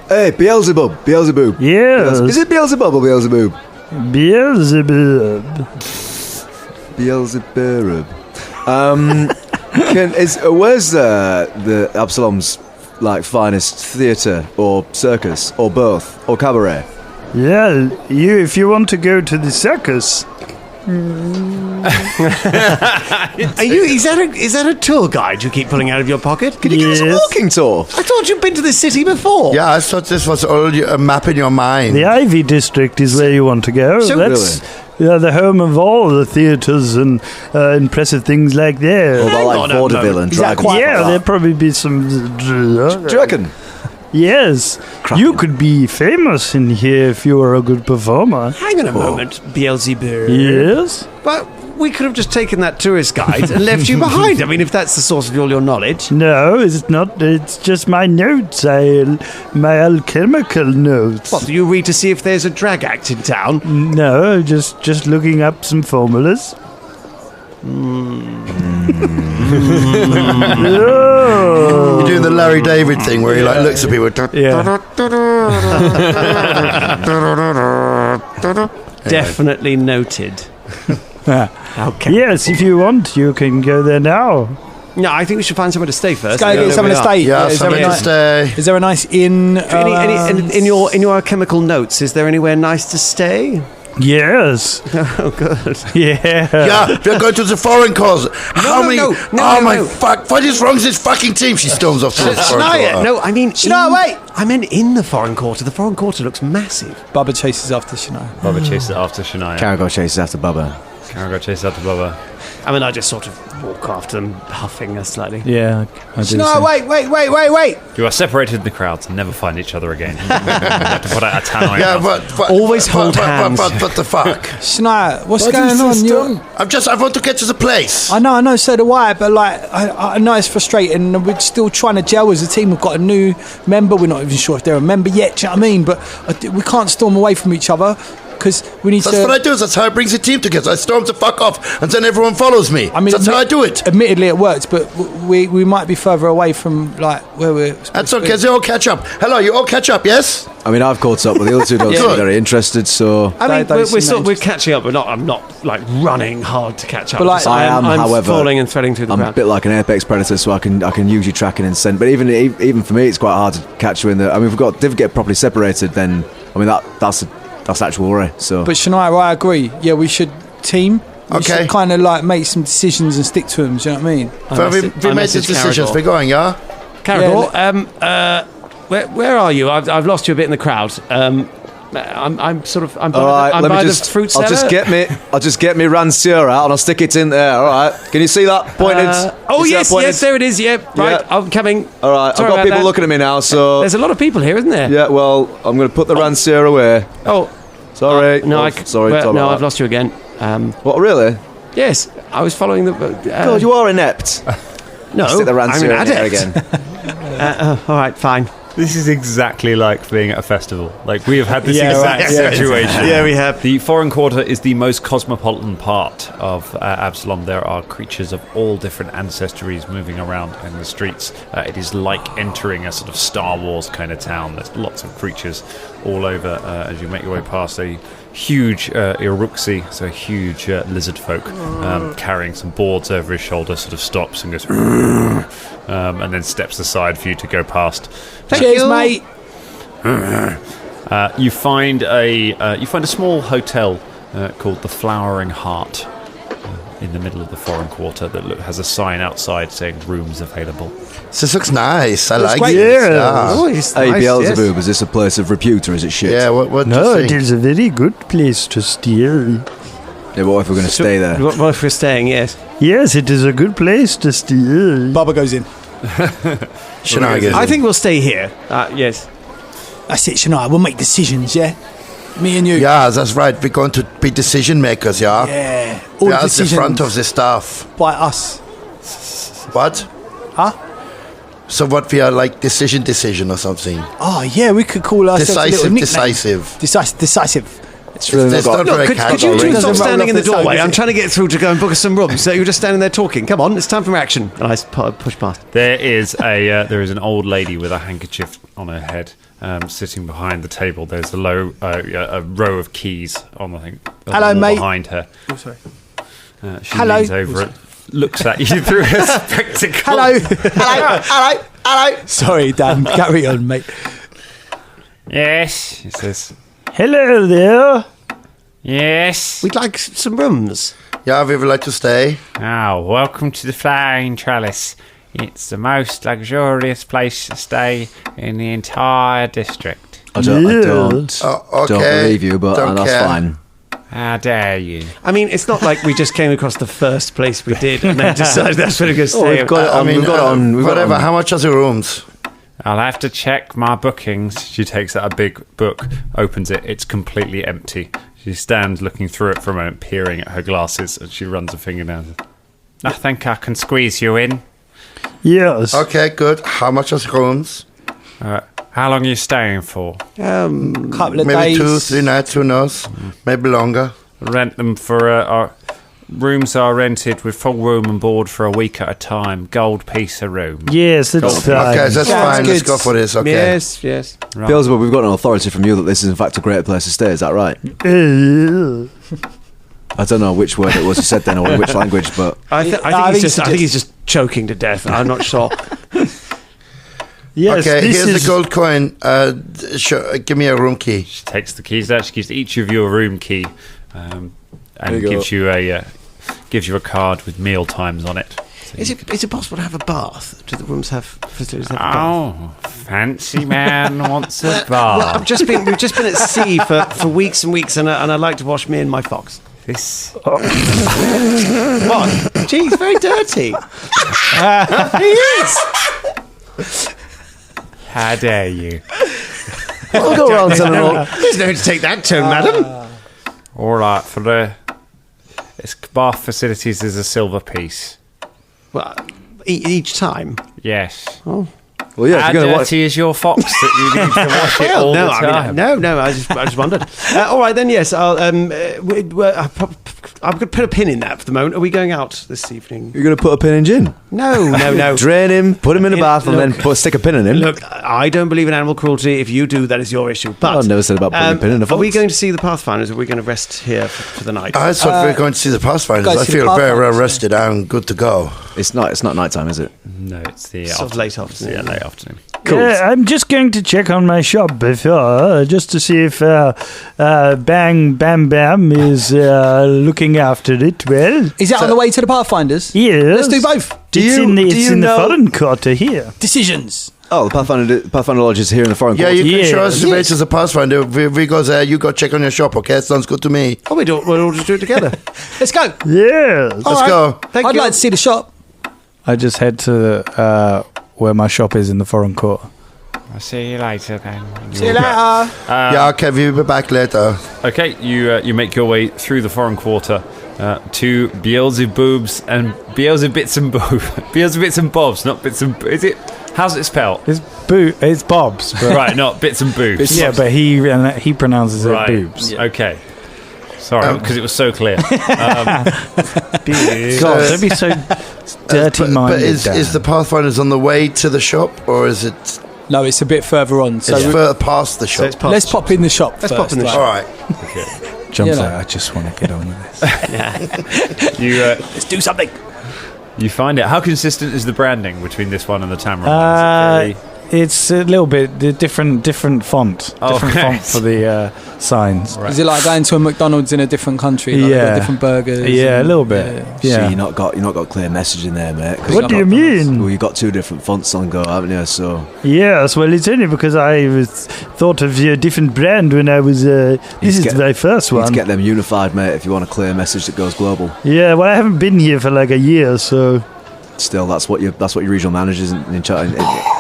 S5: Hey, Beelzeboob.
S7: Yes.
S5: Is it Beelzebub or Beelzeboob?
S7: Beelzeboob.
S5: Beelzeboob. Where's the Absalom's finest theatre or circus or both or cabaret?
S7: Yeah, if you want to go to the circus.
S2: Is that a tour guide you keep pulling out of your pocket?
S5: Can you give us a walking tour?
S2: I thought you'd been to the city before.
S4: Yeah, I thought this was all a map in your mind.
S7: The Ivy District is where you want to go. That's the home of all the theatres and impressive things like that.
S5: Like vaudeville and drag.
S7: Yeah, there'll probably be some.
S5: Do you reckon?
S7: Yes, you could be famous in here if you were a good performer.
S2: Hang on a moment, Beelzeboob.
S7: Yes?
S2: But we could have just taken that tourist guide and left you behind. I mean, if that's the source of all your knowledge.
S7: No, it's not. It's just my notes. My alchemical notes.
S2: What, do you read to see if there's a drag act in town?
S7: No, just looking up some formulas.
S4: You're doing the Larry David thing where he looks at people.
S2: Definitely noted. Okay.
S7: Yes, if you want, you can go there now.
S2: No, I think we should find somewhere to stay first.
S6: Let's go get somewhere to stay.
S4: Yeah, somewhere to stay.
S6: Is there a nice inn?
S2: In your alchemical notes, is there anywhere nice to stay?
S7: Yes.
S2: Oh, good.
S7: Yeah.
S4: Yeah, we're going to the foreign cause.
S2: No.
S4: Fuck. What is wrong with this fucking team? She storms off to the foreign quarter.
S2: No, I mean...
S6: wait!
S2: I meant in the foreign quarter. The foreign quarter looks massive.
S6: Bubba chases after Shania.
S3: Bubba chases after Shania.
S5: Caragor chases after Bubba.
S3: Caragor chases after Bubba.
S2: I mean, I just sort of walk after them, huffing slightly.
S6: Yeah, I do. No, wait!
S3: You are separated in the crowds and never find each other again. You have to put out a tannoy.
S4: Yeah, but
S2: Always hold hands.
S4: But the fuck?
S6: Shania, what's going on?
S4: I want to get to the place.
S6: I know, so do I, but I know it's frustrating and we're still trying to gel as a team. We've got a new member, we're not even sure if they're a member yet, do you know what I mean? But we can't storm away from each other because we need
S4: That's what I do, that's how I bring the team together. I storm the fuck off and then everyone follows me. I mean, that's how I do it.
S6: Admittedly it works, but we might be further away from where we're
S4: That's okay, they all catch up. Hello, you all catch up, yes?
S5: I mean, I've caught up, but the other two don't seem very interested, so...
S2: I mean, we're catching up, but I'm not running hard to catch up.
S6: But
S5: I'm, however,
S2: falling and threading through the
S5: I'm
S2: ground.
S5: a bit like an apex predator, so I can use your tracking and scent. But even for me, it's quite hard to catch you in the... I mean, if we get properly separated, then... I mean, that's actual worry, so...
S6: But Shania, I agree. Yeah, we should team. We should kind of make some decisions and stick to them, do you know what I mean?
S4: So we made the decisions, we're going, yeah?
S2: Caragor, where are you? I've lost you a bit in the crowd. I'm by the fruit cellar.
S5: I'll just get me rancier out and I'll stick it in there. All right. Can you see that pointed?
S2: Yes, there it is. Yeah, right. Yeah. I'm coming.
S5: All right.
S2: Sorry,
S5: I've got people looking at me now. So
S2: there's a lot of people here, isn't there?
S5: Yeah. Well, I'm going to put the rancier away.
S2: Oh,
S5: sorry.
S2: Sorry. No, I've lost you again.
S5: What? Really?
S2: Yes, I was following the.
S5: God, you are inept.
S2: No,
S5: stick the rancier in there again.
S2: All right, fine.
S3: This is exactly like being at a festival. Like, we have had this exact situation.
S2: Yeah, we have.
S3: The Foreign Quarter is the most cosmopolitan part of Absalom. There are creatures of all different ancestries moving around in the streets. It is like entering a sort of Star Wars kind of town. There's lots of creatures all over as you make your way past a huge Iruxi, so a huge lizard folk, carrying some boards over his shoulder, sort of stops and goes, and then steps aside for you to go past.
S6: Cheers, mate.
S3: You find a small hotel called the Flowering Heart in the middle of the Foreign Quarter that has a sign outside saying rooms available.
S4: This looks nice. I like
S6: great.
S4: it.
S7: Yeah.
S2: Oh, it's
S5: Hey,
S2: nice,
S5: Beelzeboob, is this a place of repute or is it shit?
S4: Yeah, what
S7: No,
S4: do you
S7: it
S4: think?
S7: is a very good place to steal.
S5: Yeah, what if we're going to stay there?
S2: What if we're staying? Yes.
S7: Yes, it is a good place to steal.
S6: Bubba goes in.
S4: Shenanigans.
S2: I think we'll stay here. Yes.
S6: That's it, Shania. We'll make decisions, yeah? Me and you.
S4: Yeah, that's right. We're going to be decision makers, yeah?
S6: Yeah. All
S4: We're at the
S6: decisions
S4: front of the staff.
S6: by us.
S4: What?
S6: Huh?
S4: So what, we are like decision or something?
S6: Oh, yeah, we could call ourselves a little nickname. Decisive.
S5: It's really
S4: It's
S5: not
S4: not
S5: got...
S4: very
S2: Could you
S4: casual,
S2: two
S4: really.
S2: stop
S6: Doesn't roll
S2: standing in
S6: off
S2: the
S6: the tongue,
S2: doorway?
S6: does
S2: I'm
S6: it?
S2: trying to get through to go and book us some rooms. So you're just standing there talking. Come on, it's time for action. And I push past.
S3: There is an old lady with a handkerchief on her head, sitting behind the table. There's a row of keys on the thing.
S6: Hello, mate.
S3: Behind her.
S6: Oh, sorry.
S3: She
S6: Hello.
S3: leans over it, looks at you through her spectacles.
S6: Hello. Sorry, Dan. Carry on, mate.
S9: Yes.
S3: She says,
S7: Hello there.
S9: Yes.
S2: We'd like some rooms.
S4: Yeah, we would like to stay.
S9: Welcome to the Flying Trellis. It's the most luxurious place to stay in the entire district.
S5: I don't
S4: Okay.
S5: believe you, but
S4: Don't
S5: that's
S4: care.
S5: fine.
S9: How dare you?
S2: I mean, it's not like we just came across the first place we did and then decided that's where we're going to stay.
S5: we've got it on. We've got it on. We've got it
S4: whatever.
S5: on.
S4: How much are the rooms?
S9: I'll have to check my bookings.
S3: she takes out a big book, opens it. It's completely empty. She stands looking through it for a moment, peering at her glasses, and she runs a finger down.
S9: I think I can squeeze you in.
S7: Yes.
S4: Okay, good. How much are the rooms?
S9: How long are you staying for?
S6: Couple of
S4: Maybe
S6: days.
S4: 2-3 nights, who knows? Maybe longer.
S9: Rent them for our rooms are rented with full room and board for a week at a time. Gold piece a room.
S7: Yes, that's fine.
S4: Okay, that's
S6: Sounds
S4: fine. Let's
S6: good.
S4: go for this. Okay.
S2: Yes.
S9: Right.
S5: Beelzebub, we've got an authority from you that this is in fact a great place to stay. Is that right? I don't know which word it was you said then or in which language, but
S2: I think he's just choking to death. I'm not sure.
S7: Yes,
S4: Okay,
S7: this
S4: here's
S7: is
S4: the gold coin. Give me a room key.
S3: She takes the keys out. She gives each of you a room key, and
S5: you
S3: gives you a card with meal times on it. So
S2: Is it possible to have a bath? Do the rooms have facilities? To have a bath?
S9: Oh, fancy man wants a
S2: Well,
S9: bar.
S2: we've just been at sea for weeks and weeks, and I'd like to wash me and my fox.
S9: This
S2: What? Jeez, very dirty. He is.
S9: How dare you?
S5: I'll go around telling all.
S2: There's no need to take that tone, madam.
S9: All right, for the bath facilities is a silver piece.
S2: Well, each time.
S9: Yes.
S5: Well, yeah,
S9: How
S5: if you're going to watch.
S9: dirty is your fox that you need to wash it all
S2: no,
S9: the time?
S2: no. I just wondered. All right, then. Yes, I'll. I'm going to put a pin in that for the moment. Are we going out this evening?
S5: You're going to put a pin in Jin.
S2: No.
S5: Drain him, put him in a bath, and
S2: Look.
S5: then stick a pin in him.
S2: Look, I don't believe in animal cruelty. If you do, that is your issue. But
S5: I've never said about putting a pin in a
S2: Are we
S5: fox.
S2: going to see the Pathfinders? Or are we going to rest here for the night?
S4: I thought we were going to see the Pathfinders.
S6: guys
S4: I
S6: see the
S4: feel very well
S6: Pathfinders,
S4: rested. I'm good to go.
S5: It's not nighttime, is it?
S3: no, it's the
S2: Sort of late afternoon.
S3: Yeah, late afternoon.
S7: Yeah, I'm just going to check on my shop before, just to see if Bang Bam Bam is looking after it well.
S6: Is that on the way to the Pathfinders?
S7: Yes.
S6: Let's do both.
S7: It's in the foreign quarter here.
S6: Decisions.
S5: Oh, the Pathfinder Lodge is here in the foreign
S4: Yeah,
S5: quarter.
S4: you can show us the way
S6: Yes.
S4: to the Pathfinder. We go there. You go check on your shop. Okay, sounds good to me.
S2: Oh, we'll all just do it together.
S6: Let's go.
S7: Yes.
S4: Let's go.
S2: Thank
S6: I'd
S2: you.
S6: like to see the shop.
S10: I just head to where my shop is in the foreign quarter.
S9: I'll see you later then.
S6: See you later.
S4: Yeah, okay, we'll be back later.
S3: Okay, you make your way through the foreign quarter to Beelzeboob's and Beelzebits and Bobs, not bits and. Is it How's it spelled?
S10: It's Bob's. But
S3: Right, not bits and boobs.
S10: yeah, but he pronounces it boobs.
S3: Okay. Sorry, because it was so clear.
S10: God, don't be so dirty-minded.
S4: But is the Pathfinders on the way to the shop, or is it?
S6: No, it's a bit further on. So
S4: It's further past the shop.
S6: let's pop in the shop. Let's
S2: pop in the shop.
S4: All right.
S10: John's like, I just want to get on with this.
S2: Let's do something.
S3: You find it. How consistent is the branding between this one and the Tamron?
S10: It's a little bit different font. Different font for the signs.
S6: Is it like going to a McDonald's in a different country? Like
S10: Yeah.
S6: different burgers.
S10: Yeah, a little bit. Yeah.
S5: So you not got clear messaging there, mate. 'Cause
S7: What do you mean?
S5: Well, you got 2 different fonts on go, haven't you? So
S7: Yes, well, it's only because I thought of a different brand when I was. This is my first
S5: you need to
S7: one.
S5: get them unified, mate. If you want a clear message that goes global.
S7: Yeah, well, I haven't been here for like a year, so.
S5: Still, that's what your regional manager's in charge.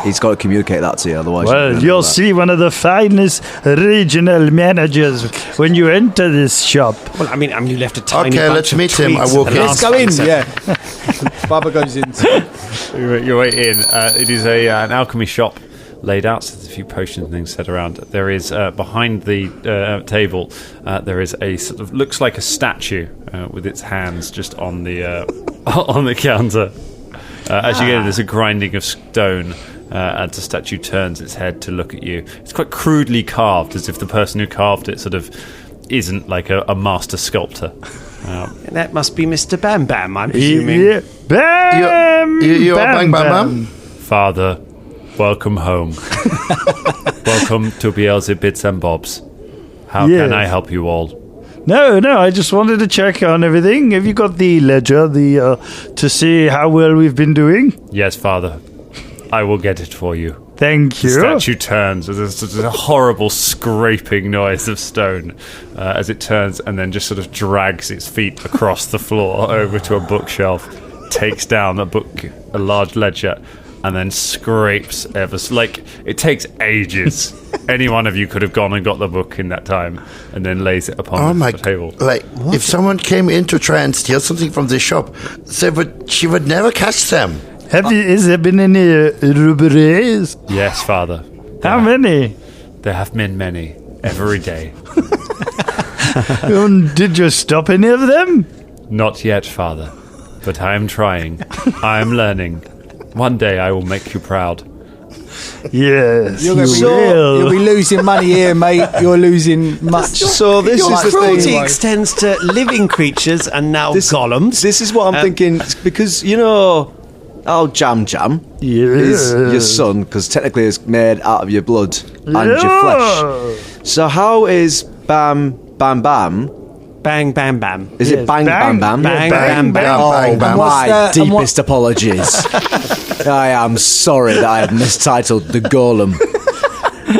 S5: He's got to communicate that to you, otherwise.
S7: Well, you'll see one of the finest regional managers when you enter this shop.
S2: Well, I mean, you left a tiny
S4: Okay,
S2: bunch
S4: let's
S2: of
S4: meet him. I
S2: tweets
S4: walk
S2: at the
S4: in.
S2: last
S6: Let's go in.
S2: one, so-
S6: Yeah. Baba goes in.
S3: Your way in. It is an alchemy shop laid out. So there's a few potions and things set around. There is behind the table. There is a sort of looks like a statue with its hands just on the on the counter. As you get in, there's a grinding of stone. As the statue turns its head to look at you, it's quite crudely carved, as if the person who carved it sort of isn't like a master sculptor.
S2: That must be Mr. Bam Bam, I'm presuming.
S7: Yeah. Bam!
S4: You are Bang Bam Bam?
S3: Father, welcome home. Welcome to Beelzeboob Bits and Bobs. How
S7: Yes.
S3: can I help you all?
S7: No, I just wanted to check on everything. Have you got the ledger, to see how well we've been doing?
S3: Yes, Father. I will get it for you.
S7: Thank you.
S3: The statue turns. There's a horrible scraping noise of stone as it turns and then just sort of drags its feet across the floor over to a bookshelf, takes down a large ledger, and then scrapes ever so, like it takes ages. Any one of you could have gone and got the book in that time, and then lays it upon the table.
S4: Like, if someone came in to try and steal something from this shop, she would never catch them.
S7: Has there been any robberies?
S3: Yes, Father.
S7: How many?
S3: There have been many every day.
S7: Did you stop any of them?
S3: Not yet, Father, but I am trying. I am learning. One day I will make you proud.
S7: Yes,
S6: You'll be losing money here, mate. You're losing much.
S1: So this
S2: Your
S1: is the
S2: cruelty
S1: thing.
S2: extends to living creatures and now golems.
S1: This is what I'm thinking, because
S5: Jam is your son, because technically it's made out of your blood and your flesh. So how is Bam Bam Bam?
S2: Bang Bam Bam.
S5: Is it Bang Bam Bam?
S2: Bang Bam Bam.
S5: Oh,
S4: Bam.
S5: my deepest apologies. I am sorry that I have mistitled the golem.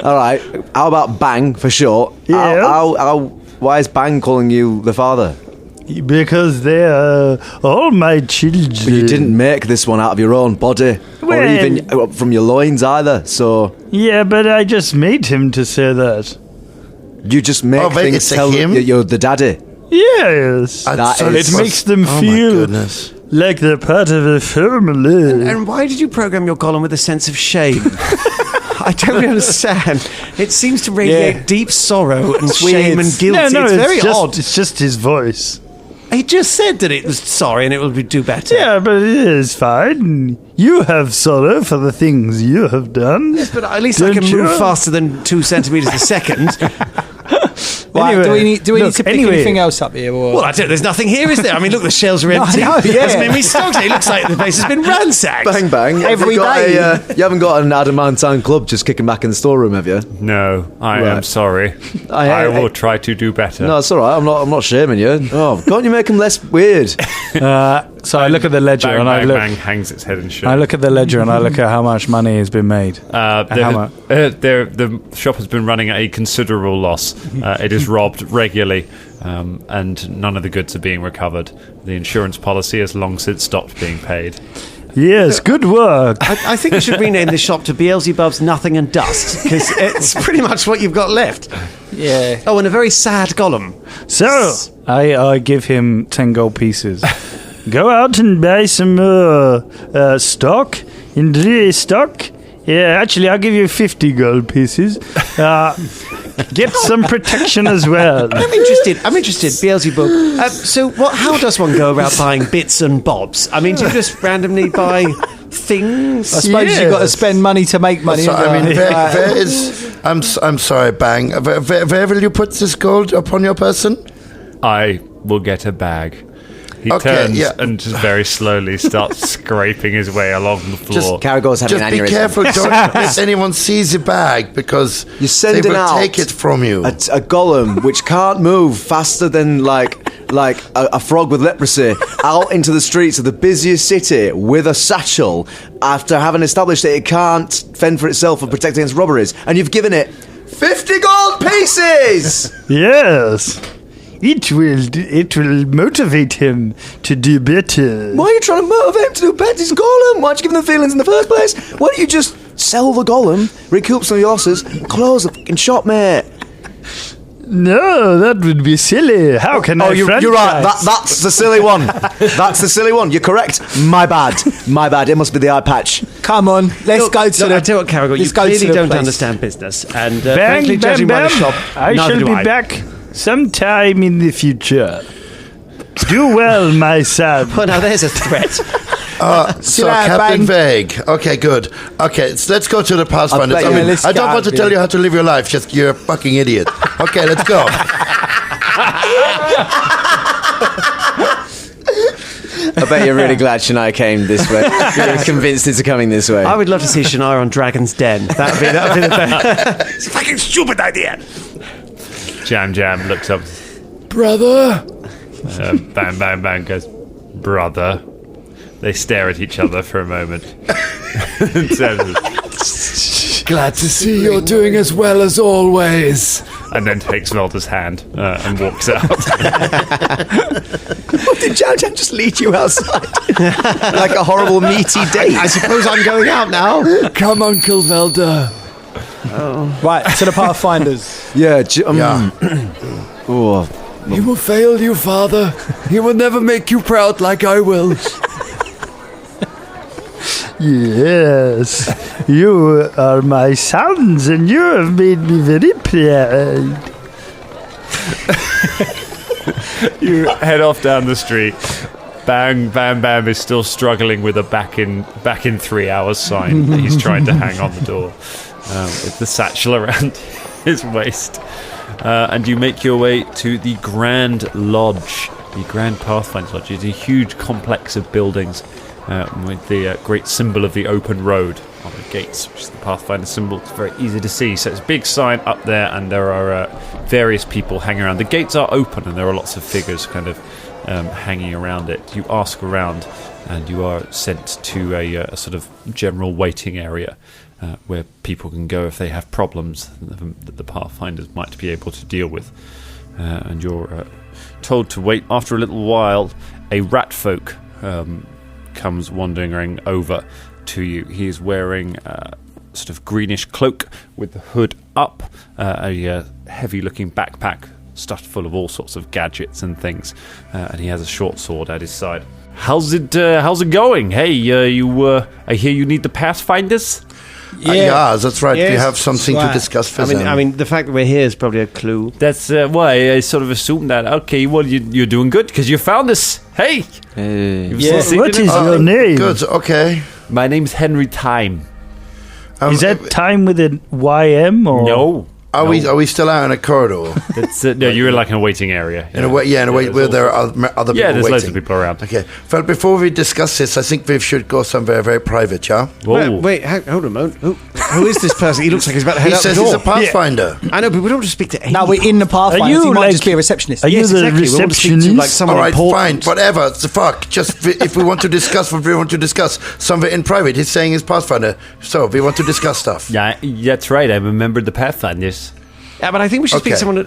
S5: All right, how about Bang for short?
S7: Yes.
S5: Why is Bang calling you the father?
S7: Because they are all my children.
S5: But you didn't make this one out of your own body, or
S7: Well-
S5: even from your loins either. So
S7: Yeah, but I just made him to say that.
S5: you just make
S4: wait,
S5: things
S4: it's a
S5: tell
S4: him?
S5: you're the daddy.
S7: Yes.
S5: That
S7: It
S5: is-
S7: makes them
S4: Oh my
S7: feel
S4: goodness.
S7: like they're part of a family.
S2: And why did you program your golem with a sense of shame? I don't understand. It seems to radiate deep sorrow and shame and guilt.
S7: No,
S2: it's very
S7: just,
S2: odd.
S7: It's just his voice.
S2: He just said that it was sorry and it will do better.
S7: Yeah, but it is fine. You have sorrow for the things you have done.
S2: Yes, but at least I
S7: Don't
S2: can
S7: you?
S2: move faster than 2 centimetres a second.
S6: Right,
S7: Anyway,
S6: do we need
S7: look,
S6: to pick
S7: anyway.
S6: anything else up here? Or?
S2: Well, I don't. There's nothing here, is there? I mean, look, the shelves are empty.
S6: I know, yeah.
S2: Hasn't been restocked. It looks like the place has been ransacked.
S5: Bang bang.
S6: Every day.
S5: You haven't got an adamantine club just kicking back in the storeroom, have you?
S3: No, I am
S5: Right.
S3: sorry. I will try to do better.
S5: No, it's all right. I'm not shaming you. Oh, can't you make them less weird?
S10: So I look at the ledger
S3: Bang,
S10: and
S3: bang, bang hangs its head in shame.
S10: I look at the ledger and I look at how much money has been made.
S3: The shop has been running at a considerable loss. It is robbed regularly, and none of the goods are being recovered. The insurance policy has long since stopped being paid.
S7: Yes, good work.
S2: I think we should rename the shop to Beelzebub's Nothing and Dust, because it's pretty much what you've got left.
S6: Yeah.
S2: Oh, and a very sad golem.
S7: So,
S10: I give him 10 gold pieces.
S7: go out and buy some stock, Indri stock, Yeah, actually, I'll give you 50 gold pieces. Get some protection as well.
S2: I'm interested, Beelzeboob. So, how does one go about buying bits and bobs? I mean, do you just randomly buy things?
S6: I suppose you've got to spend money to make money.
S4: So, I mean, where is... I'm sorry, Bang. Where will you put this gold upon your person?
S3: I will get a bag. He turns and just very slowly starts scraping his way along the floor.
S5: Caragor's having an aneurysm.
S4: Just be careful, don't let anyone see the bag, because
S5: you're sending
S4: they will
S5: out
S4: take it from you.
S5: A golem which can't move faster than like a frog with leprosy out into the streets of the busiest city with a satchel after having established that it can't fend for itself and protect against robberies, and you've given it 50 gold pieces.
S7: Yes. It will motivate him to do better.
S5: Why are you trying to motivate him to do better? He's a golem. Why'd you give him the feelings in the first place? Why don't you just sell the golem, recoup some of your losses, close the fucking shop, mate?
S7: No, that would be silly. How can I
S5: you're right. That's the silly one. That's the silly one. You're correct. My bad. It must be the eye patch.
S6: Come on, let's go to the...
S2: I tell you what, Caragor, you clearly don't understand business. And frankly, judging by the shop,
S7: I shall be back sometime in the future. Do well, my son.
S2: Well, now there's a threat.
S4: So Captain Vague. Okay, good. Okay, let's go to the Pathfinder. I don't want to tell you how to live your life. Just you're a fucking idiot. Okay, let's go.
S5: I bet you're really glad Shania came this way. You're convinced it's coming this way.
S2: I would love to see Shania on Dragon's Den. That'd be the best.
S11: It's a fucking stupid idea.
S3: Jam looks up.
S8: Brother?
S3: Bang goes, brother. They stare at each other for a moment.
S8: Glad to see you're doing as well as always.
S3: And then takes Velda's hand and walks out.
S5: What did Jam just lead you outside? Like a horrible meaty date.
S2: I suppose I'm going out now.
S8: Come, Uncle Velda.
S6: Oh. Right, to the Pathfinders.
S5: Yeah.
S8: He will fail you, father. He will never make you proud like I will.
S7: Yes, you are my sons, and you have made me very proud.
S3: You head off down the street. Bam is still struggling with a back in 3 hours sign that he's trying to hang on the door with the satchel around his waist. And you make your way to the Grand Lodge, the Grand Pathfinder Lodge. It's a huge complex of buildings with the great symbol of the open road on the gates, which is the Pathfinder symbol. It's very easy to see. So it's a big sign up there, and there are various people hanging around. The gates are open, and there are lots of figures kind of hanging around it. You ask around, and you are sent to a sort of general waiting area where people can go if they have problems that the Pathfinders might be able to deal with. And you're told to wait. After a little while, a rat folk comes wandering over to you. He is wearing a sort of greenish cloak with the hood up, a heavy-looking backpack stuffed full of all sorts of gadgets and things, and he has a short sword at his side. How's it going? Hey, I hear you need the Pathfinders?
S4: Yeah, that's right. Yes, we have something to discuss with them.
S2: I mean, the fact that we're here is probably a clue.
S3: That's why I sort of assumed that. Okay, well, you're doing good because you found us. Hey!
S7: What is your name?
S4: Good, okay.
S3: My name's Henry Time.
S7: Is that Time with an YM or
S3: no?
S4: Are we still out in a corridor?
S3: No, you're in like an waiting area.
S4: In a way where there are other people waiting.
S3: Yeah, there's loads of people around.
S4: Okay. Well, before we discuss this, I think we should go somewhere very private, yeah?
S2: Wait, hold a moment. Who is this person? He looks like he's about to head out the door.
S4: He says he's a Pathfinder.
S2: Yeah. I know, but we don't want to speak to anyone.
S6: No, we're in the Pathfinder. He might just be a receptionist.
S7: Are you the receptionist?
S2: Like someone
S4: all right,
S2: important.
S4: fine, whatever. The fuck. Just if we want to discuss what we want to discuss somewhere in private, he's saying he's Pathfinder. So we want to discuss stuff.
S3: Yeah, that's right. I remembered the Pathfinders.
S2: Yeah, but I think we should speak to someone.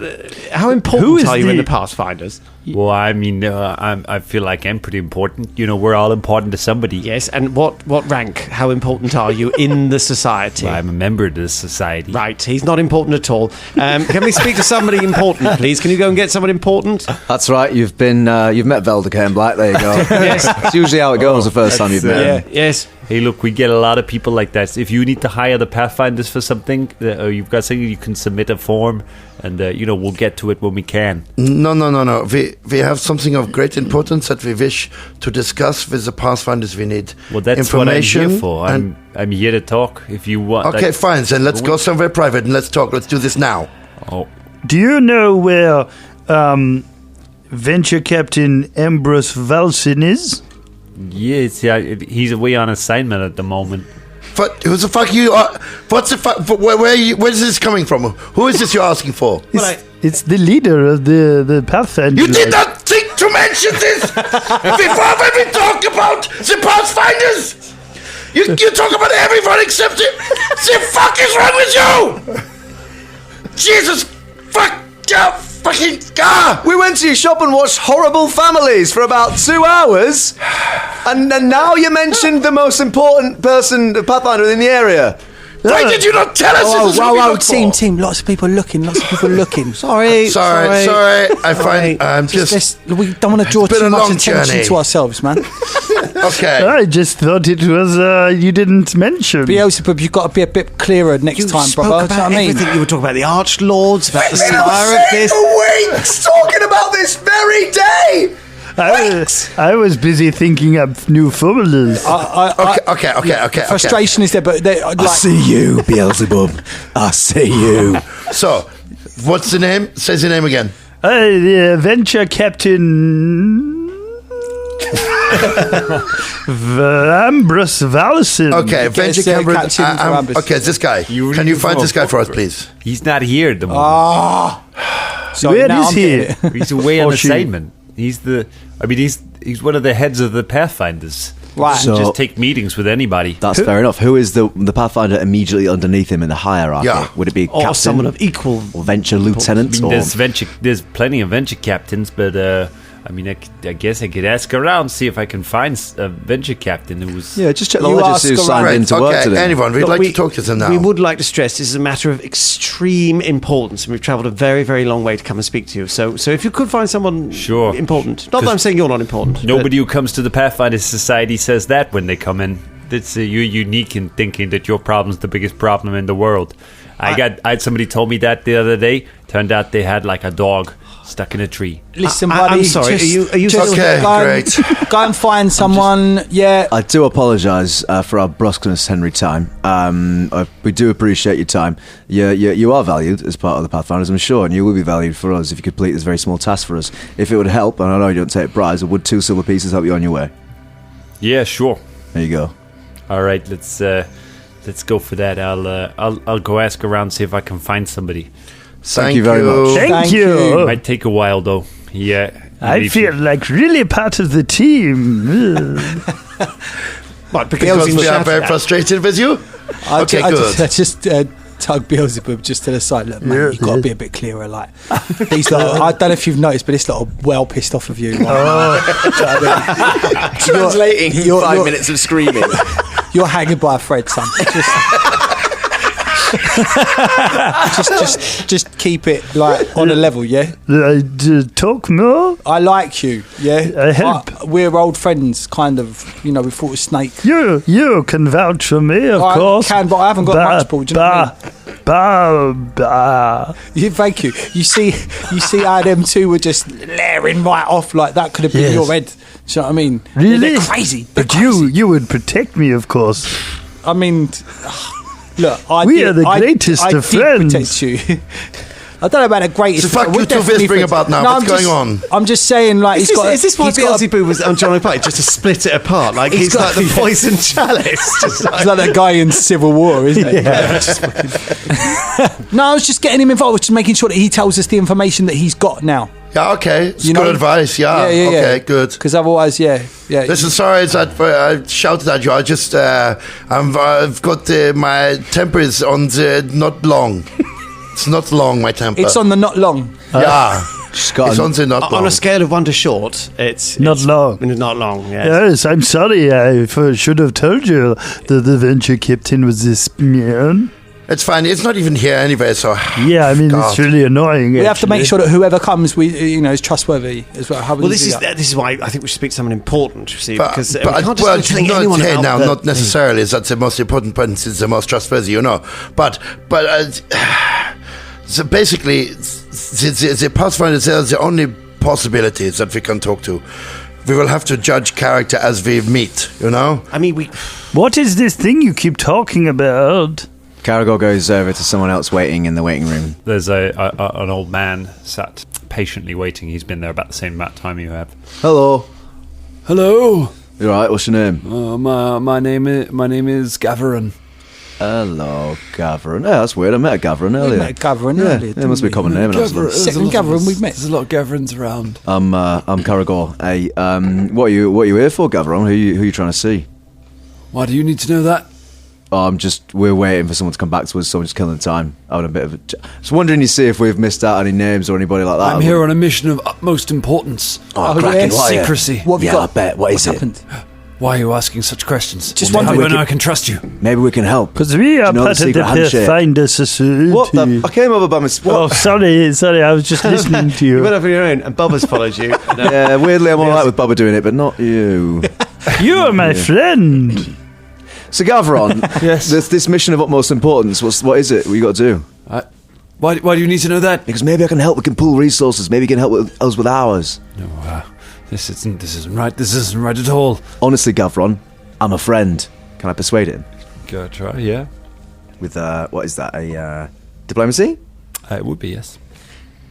S2: How important are you in the Pathfinders?
S3: Well, I mean, I feel like I'm pretty important. You know, we're all important to somebody.
S2: Yes, and what rank? How important are you in the society?
S3: Well, I'm a member of the society.
S2: Right, he's not important at all. Can we speak to somebody important, please? Can you go and get someone important?
S5: That's right. You've met Velda Cairnblight. There you go.
S2: Yes,
S5: it's usually how it goes the first time you've met him.
S2: Yes.
S3: Hey, look, we get a lot of people like that. If you need to hire the Pathfinders for something, or you've got something, you can submit a form, and we'll get to it when we can.
S4: No. We have something of great importance that we wish to discuss with the Pathfinders. We need
S3: that's
S4: information.
S3: What I'm here for. I'm here to talk. If you want.
S4: Okay, fine. Then let's go somewhere private and let's talk. Let's do this now.
S3: Oh.
S7: Do you know where Venture Captain Ambrose Valsin is?
S3: Yes, he's away on assignment at the moment.
S4: But who the fuck you are? What's the fuck? Where is this coming from? Who is this you're asking for?
S7: It's the leader of the Pathfinder.
S4: You did not think to mention this before when we talk about the Pathfinders. You talk about everyone except him. The fuck is wrong with you? Jesus, fuck. Fucking God!
S5: We went to your shop and watched Horrible Families for about 2 hours, and now you mentioned the most important person, the Pathfinder in the area.
S4: Why did you not tell us?
S6: Team. Lots of people looking.
S4: Sorry. I find I'm just.
S6: We don't want to draw too much attention to ourselves, man.
S4: Okay.
S7: I just thought it was you didn't mention.
S6: Beelzeboob, you've got to be a bit clearer next time, brother.
S2: About everything. You were talking about the Archlords, about the Spire of this.
S5: Weeks talking about this very day.
S7: I was busy thinking up new formulas.
S4: Okay.
S6: Frustration is there, but
S5: I see you, Beelzeboob. I see you.
S4: So, what's the name? Say the name again.
S7: The Venture Captain Ambrose Valsin.
S4: Okay, Venture Captain. Okay, this guy. Can you find this guy for us, please?
S3: He's not here at the moment.
S7: Where is he?
S3: He's away on assignment. He's one of the heads of the Pathfinders.
S6: Right.
S3: So just take meetings with anybody.
S5: That's fair enough. Who is the Pathfinder immediately underneath him in the hierarchy?
S4: Yeah.
S5: Would it be
S2: or
S5: captain?
S2: Someone of equal
S5: or venture lieutenant?
S3: There's plenty of venture captains, but I guess I could ask around, see if I can find a venture captain who's...
S5: Yeah, just check the ledger who's signed in to work today.
S4: Anyone, we'd like to talk to them now.
S2: We would like to stress this is a matter of extreme importance, and we've travelled a very, very long way to come and speak to you. So if you could find someone important... Not that I'm saying you're not important.
S3: Nobody who comes to the Pathfinder Society says that when they come in. You're unique in thinking that your problem's the biggest problem in the world. I had somebody told me that the other day. Turned out they had like a dog stuck in a tree.
S6: Listen, buddy.
S2: I'm sorry. Are you
S4: okay? Great.
S6: Go and find someone. Yeah.
S5: I do apologise for our brusqueness, Henry. We do appreciate your time. You are valued as part of the Pathfinders, I'm sure, and you will be valued for us if you complete this very small task for us. If it would help, and I know you don't take bribes, would 2 silver pieces help you on your way?
S3: Yeah, sure.
S5: There you go.
S3: All right, let's go for that. I'll go ask around, see if I can find somebody.
S5: Thank you very much.
S7: Thank you.
S3: Might take a while though. Yeah.
S7: I feel like really part of the team.
S4: What? Because we are very frustrated with you.
S6: I just tug Beelzeboob just to the side. Look, man, you've got to be a bit clearer. Like these lot, I don't know if you've noticed, but this lot are well pissed off of you.
S5: Translating 5 minutes of screaming.
S6: You're hanging by a thread, son. Just keep it like on a level, yeah.
S7: Talk more.
S6: I like you, yeah.
S7: I help.
S6: We're old friends, kind of. You know, we fought with Snake.
S7: You can vouch for me, of course.
S6: I can, but I haven't got much ball. Do you know what I mean? Thank you. You see how them two were just layering right off like that could have been your head. Do you know what I mean?
S7: Really?
S6: They're crazy.
S7: But you would protect me, of course.
S6: I mean, look,
S7: we are the greatest of friends.
S6: I did protect you. I don't know about the greatest.
S4: So fuck you two whispering about now. What's going on?
S6: I'm just saying, like,
S2: is this why Beelzeboob was on Johnny Party just to split it apart? Like he's like the poison chalice.
S6: It's like that guy in Civil War, isn't it?
S7: Yeah.
S6: No, I was just getting him involved, just making sure that he tells us the information that he's got now.
S4: Yeah, okay. It's good advice. Yeah. Okay, good.
S6: Because otherwise, yeah.
S4: Listen, sorry that I shouted at you. I just, I've got my temper is on the not long. It's not long, my temper.
S6: It's on the not long.
S4: Yeah. It's on the not long.
S2: On a scale of 1 to short, it's
S7: not long.
S2: Not long, yes.
S7: Yes, I'm sorry. I should have told you that the venture captain was this man.
S4: It's fine. It's not even here anyway, so...
S7: Yeah, I mean, it's really annoying.
S6: We have to make sure that whoever comes, is trustworthy as well. How
S2: Well, this is why I think we should speak to someone important, you see, because we can't
S4: well,
S2: just tell anyone
S4: hey,
S2: about
S4: now,
S2: the-
S4: not necessarily is that the most important person is the most trustworthy, But so basically, the Pathfinder is the only possibilities that we can talk to. We will have to judge character as we meet,
S2: I mean, we...
S7: What is this thing you keep talking about?
S5: Caragor goes over to someone else waiting in the waiting room.
S3: There's an old man sat patiently waiting. He's been there about the same amount of time you have.
S5: Hello.
S8: Hello.
S5: You alright? What's your name?
S8: My name is Gaveron.
S5: Hello, Gaveron. Yeah, that's weird. I met a Gaveron earlier.
S6: We met Gaveron earlier.
S5: It must be a common name.
S6: Second Gaveron we've met.
S8: There's a lot of Gaverons around.
S5: I'm Caragor. Hey, what are you here for, Gaveron? Who are you trying to see?
S8: Why do you need to know that?
S5: We're waiting for someone to come back to us, so I'm just killing the time. Having a bit of just wondering, you see if we've missed out any names or anybody like that.
S8: I'm here on a mission of utmost importance.
S5: Cracking.
S8: Secrecy.
S6: What have you got?
S5: I bet. What's
S6: happened?
S8: Why are you asking such questions?
S6: Just
S8: How
S6: wondering.
S8: do I know I can trust you?
S5: Maybe we can help.
S7: Because we are
S5: Do you know
S7: part
S5: the
S7: of the
S5: secret handshake?
S7: Pathfinder Society.
S5: What the? I came over by mistake.
S7: Oh, sorry, I was just listening to
S2: You
S7: you.
S2: went over your own, and Bubba's followed you.
S5: Yeah, weirdly, I'm alright with Bubba doing it, but not you.
S7: You are my friend.
S5: So, Gaveron,
S8: Yes.
S5: this mission of utmost importance. What is it? What you got to do?
S8: Why do you need to know that?
S5: Because maybe I can help. We can pool resources. Maybe you can help us with ours.
S8: No, this isn't right. This isn't right at all.
S5: Honestly, Gaveron, I'm a friend. Can I persuade him?
S8: Go try, yeah.
S5: With what is that? A diplomacy?
S8: It would be, yes.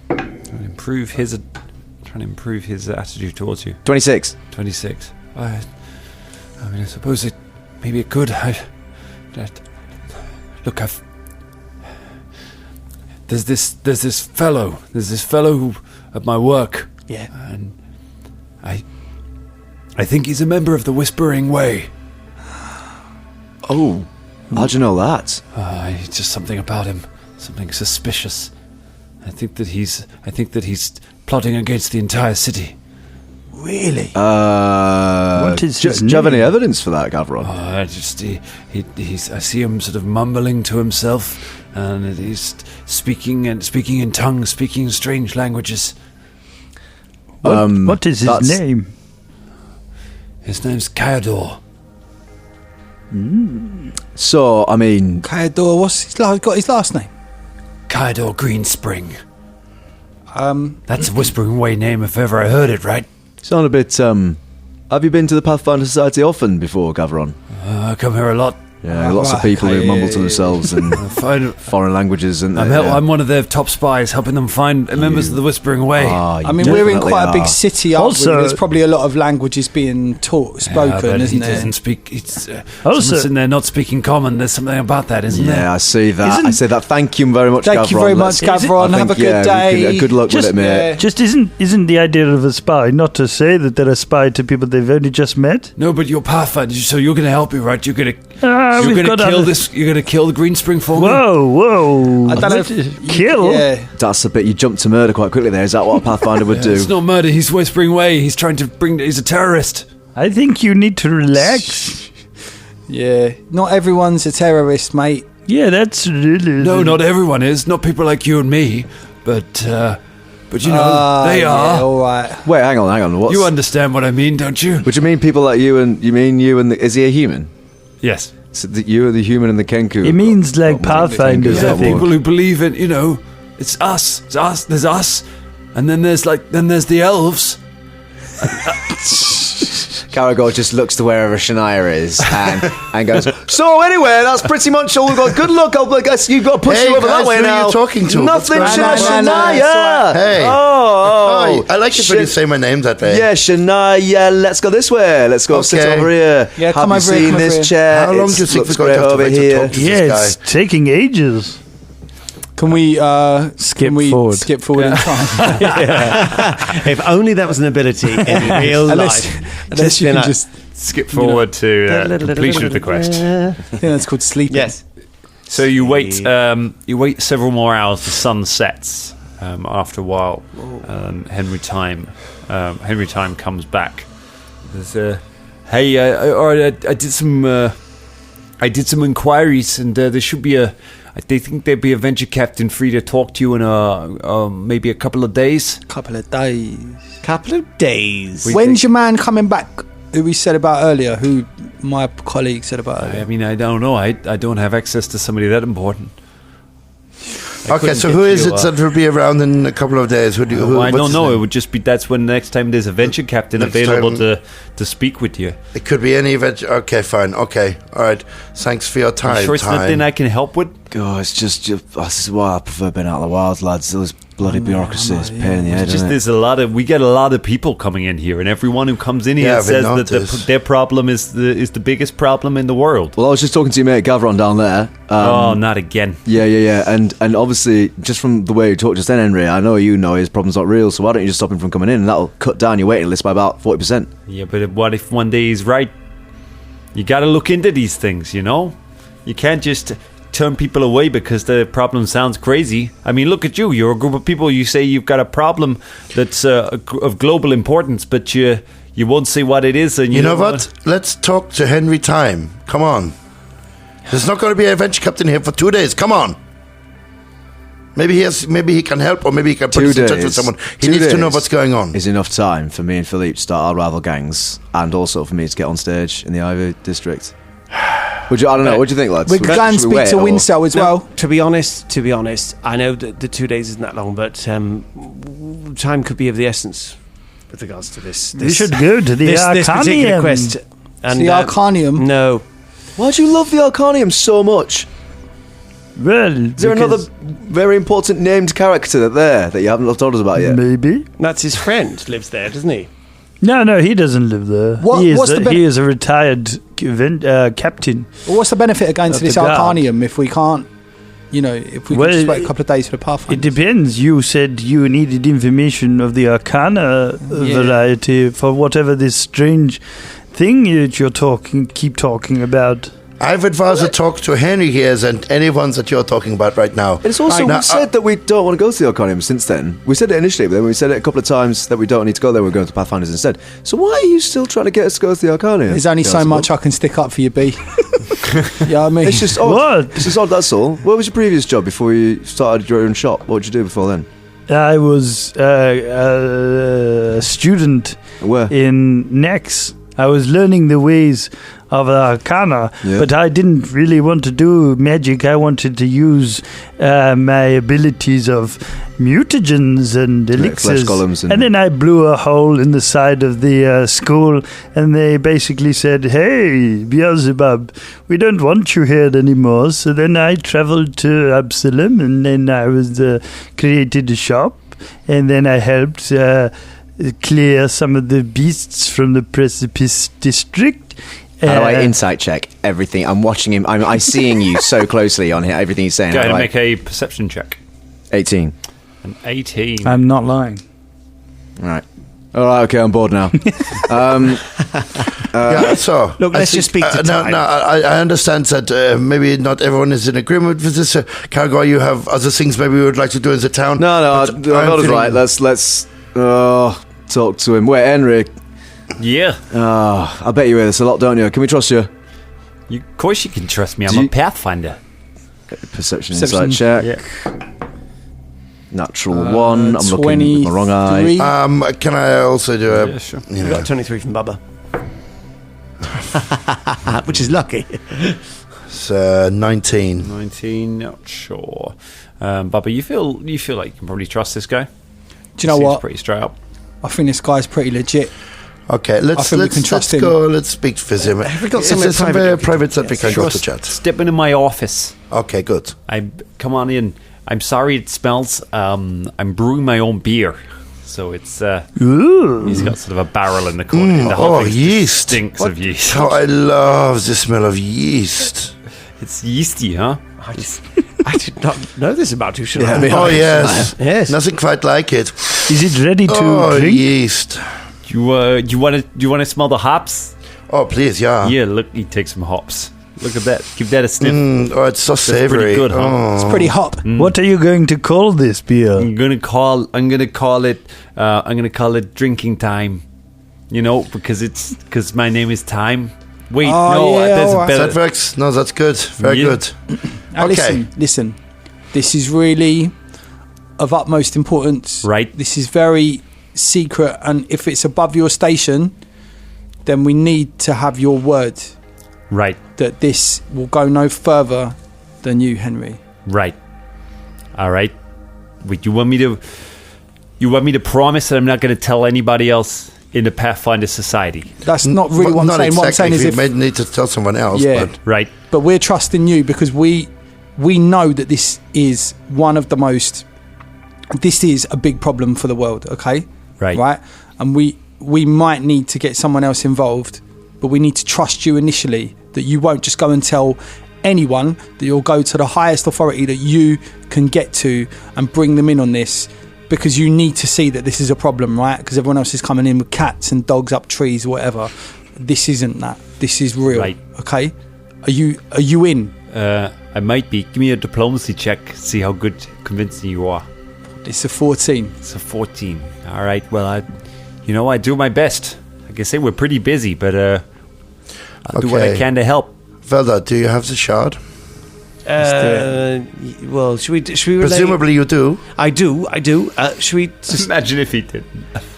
S8: Trying to improve his attitude towards you.
S5: 26.
S8: 26. I mean, I suppose maybe it could. Look, there's this fellow who at my work.
S6: Yeah.
S8: And I think he's a member of the Whispering Way.
S5: Oh, how'd you know that?
S8: Just something about him, something suspicious. I think that he's plotting against the entire city.
S6: Really?
S7: What is his
S5: do you have any
S7: name?
S5: evidence for that, Gaveron?
S8: I see him sort of mumbling to himself, and he's speaking in tongues, speaking strange languages.
S7: What is his name?
S8: His name's Kayador.
S5: So, I mean...
S6: Kayador, got his last name?
S8: Kayador Greenspring. That's a Whispering Way name if ever I heard it, right?
S5: Sound a bit, Have you been to the Pathfinder Society often before, Gaveron?
S8: I come here a lot.
S5: Yeah, lots of people who mumble to themselves in foreign languages. And
S8: I'm one of their top spies, helping them find members of the Whispering Way.
S6: I mean, we're in quite a big city, aren't we? There's probably a lot of languages being spoken, isn't there?
S8: He doesn't speak. Someone's sitting there not speaking common. There's something about that, isn't there?
S5: Yeah, I see that. I say that. Thank you very much, Gavron.
S6: Thank you very much, Gavron. Have a good day.
S5: Good luck with it, mate.
S7: Just isn't the idea of a spy not to say that they're a spy to people they've only just met?
S8: No, but you're Pathfinder, so you're going to help me, right? You're going to kill this. You're going to kill the Greenspring for me.
S7: Whoa!
S6: I don't know if
S7: kill.
S6: Yeah.
S5: That's a bit. You jumped to murder quite quickly there. Is that what a Pathfinder would do?
S8: It's not murder. He's Whispering Way. He's trying to bring. He's a terrorist.
S7: I think you need to relax.
S6: Yeah, not everyone's a terrorist, mate.
S7: Yeah, that's really...
S8: No, not everyone is. Not people like you and me. But you know, they are.
S6: Yeah, all right.
S5: Wait, hang on. What's...
S8: You understand what I mean, don't you?
S5: Would you mean people like you and is he a human?
S8: Yes.
S5: So you are the human and the Kenku.
S7: It means like Pathfinders, I think.
S8: People who believe in, it's us. It's us. There's us, and then there's the elves.
S5: Caragor just looks to wherever Shania is and goes, so anyway, that's pretty much all we've got. Good luck, I guess you've got to push you over that way
S4: who
S5: now.
S4: Are you talking to?
S5: Nothing,
S6: Shania.
S4: Hey.
S5: Oh,
S4: I like it when you say my name that way.
S5: Yeah, Shania, let's go this way. Let's go sit over here.
S6: Yeah,
S5: Have
S6: come
S5: you
S6: over here,
S5: seen
S6: come over
S5: this
S6: here.
S5: chair?
S4: How long do you think we're going to have to
S5: over
S4: wait to
S5: here?
S4: talk to
S7: Yeah,
S4: this
S7: it's taking ages.
S6: Can we
S7: skip
S6: forward in time?
S2: If only that was an ability in real life.
S6: Unless you can just
S3: skip forward to completion of the quest.
S6: I think that's called sleeping.
S2: Yes.
S3: So you wait several more hours. The sun sets. After a while, Henry Time comes back. There's hey, all right, I did some
S8: I did some inquiries, and there should be they think there'd be a venture captain free to talk to you in maybe a couple of days.
S6: Couple of days. When's your man coming back? Who we said about earlier? Who my colleague said about earlier?
S8: I mean, I don't know. I don't have access to somebody that important.
S4: Okay, so who is it that will be around in a couple of days?
S8: I don't know. It would just be that's when next time there's a venture captain available to speak with you.
S4: It could be any venture. Okay, fine. Okay, all right. Thanks for your time.
S8: You sure it's nothing I can help with?
S5: Oh, it's just this is why I prefer being out of the wild, lads. Those bloody bureaucracies, pain in the head.
S8: There's we get a lot of people coming in here, and everyone who comes in here says that their problem is the biggest problem in the world.
S5: Well, I was just talking to your mate Gavron down there.
S8: Not again.
S5: Yeah. And obviously, just from the way you talked just then, Henry, I know you know his problem's not real, so why don't you just stop him from coming in, and that'll cut down your waiting list by about 40%.
S8: Yeah, but what if one day he's right? You got to look into these things, you know? You can't just turn people away because the problem sounds crazy. I mean, look at you. You're a group of people. You say you've got a problem that's of global importance, but you won't say what it is. And
S4: you know what? Let's talk to Henry Time. Come on. There's not going to be a venture captain here for 2 days. Come on. Maybe he can help, or maybe he can put us in touch with someone. He needs to know what's going on.
S5: Is enough time for me and Philippe to start our rival gangs, and also for me to get on stage in the Ivy district. I don't know. What do you think, lads?
S6: We can go and speak to Winsell as well.
S2: To be honest, I know that the 2 days isn't that long, but time could be of the essence with regards to this.
S7: We should go to the Arcanium.
S2: This particular quest. And,
S6: the Arcanium?
S2: No.
S5: Why do you love the Arcanium so much?
S7: Well,
S5: is there another very important named character that you haven't told us about yet?
S7: Maybe.
S2: That's his friend lives there, doesn't he?
S7: No, he doesn't live there. He is a retired captain.
S6: Well, what's the benefit of going to this Arcanium if we can't, if we can just wait a couple of days for the Pathfinder?
S7: It depends. You said you needed information of the Arcana variety for whatever this strange thing that you're keep talking about.
S4: I've advised to talk to Henry here and anyone that you're talking about right now.
S5: It's also we said that we don't want to go to the Arcanium since then. We said it initially, but then we said it a couple of times that we don't need to go there. We're going to Pathfinders instead. So why are you still trying to get us to go to the Arcanium?
S6: There's only so much I can stick up for you, B. You know what I mean?
S5: It's just odd. It's just odd, that's all. What was your previous job before you started your own shop? What did you do before then?
S7: I was a student in Nex. I was learning the ways of Arcana, but I didn't really want to do magic. I wanted to use my abilities of mutagens and elixirs. And then I blew a hole in the side of the school, and they basically said, "Hey, Beelzeboob, we don't want you here anymore." So then I traveled to Absalom, and then I was created a shop, and then I helped clear some of the beasts from the Precipice district.
S5: How do I insight check everything? I'm watching him. I'm seeing you so closely on here. Everything he's saying.
S8: Go ahead and make a perception check.
S5: 18.
S8: An 18.
S10: I'm not lying.
S5: All right. Okay, I'm bored now.
S4: So
S2: look, let's just speak to time.
S4: No, I understand that maybe not everyone is in agreement with this. Cargo, you have other things maybe we would like to do in the town.
S5: No, not right. Let's talk to him. Wait, Henry.
S8: Yeah.
S5: I bet you hear this a lot, don't you? Can we trust you?
S8: Of course you can trust me. I'm a Pathfinder.
S5: Perception insight check.
S8: Yeah.
S5: Natural 1. I'm looking with my wrong eye.
S4: Can I also do a...
S2: Yeah, sure. You got 23 from Bubba. Which is lucky.
S4: It's 19.
S8: 19, not sure. Bubba, you feel like you can probably trust this guy?
S6: Do you know what?
S8: Pretty straight up.
S6: I think this guy's pretty legit.
S4: Okay, let's go. Let's speak to him.
S2: Have we got some
S4: private that we can go to chat?
S8: Step into my office.
S4: Okay, good.
S8: Come on in. I'm sorry it smells. I'm brewing my own beer, so it's. He's got sort of a barrel in the corner. The whole thing
S4: yeast!
S8: Stinks of yeast.
S4: How I love the smell of yeast.
S8: It's yeasty, huh?
S2: I did not know this about you, should I?
S4: Oh yes,
S2: yes.
S4: Nothing quite like it.
S7: Is it ready to drink?
S4: Yeast.
S8: You want to smell the hops?
S4: Oh please, yeah.
S8: Yeah, look, he takes some hops. Look at that. Give that a sniff.
S4: It's so savory.
S8: Pretty good, huh?
S6: It's pretty hot.
S7: What are you going to call this beer?
S8: I'm gonna call it drinking time. You know, because my name is Time. Wait,
S6: Oh,
S8: no,
S6: yeah,
S8: there's
S6: all
S8: a
S6: right.
S8: better.
S4: That works. No, that's good. Very
S8: Yeah.
S4: good.
S6: Now
S4: Okay.
S6: listen. This is really of utmost importance.
S8: Right.
S6: This is very secret, and if it's above your station, then we need to have your word
S8: Right,
S6: that this will go no further than you, Henry.
S8: right. All right. Wait, you want me to promise that I'm not going to tell anybody else in the Pathfinder Society?
S6: That's not really what I'm
S4: Not
S6: saying.
S4: exactly.
S6: What I'm saying is
S4: you
S6: if
S4: may need to tell someone else.
S6: Yeah.
S4: But
S8: Right.
S6: but we're trusting you because we know that this is one of the most. This is a big problem for the world. Okay,
S8: Right.
S6: right, and we might need to get someone else involved, but we need to trust you initially that you won't just go and tell anyone, that you'll go to the highest authority that you can get to and bring them in on this, because you need to see that this is a problem, right? Because everyone else is coming in with cats and dogs up trees or whatever. This isn't that. This is real.
S8: Right.
S6: Okay, are you in?
S8: I might be. Give me a diplomacy check. See how good convincing you are.
S6: It's a 14.
S8: It's a 14. All right. Well, I do my best. Like I say, we're pretty busy, but I'll do what I
S4: Okay.
S8: can to help.
S4: Velda, do you have the shard?
S2: Well, should we relay?
S4: Presumably you do.
S2: I do. Should we just
S8: Imagine if he did.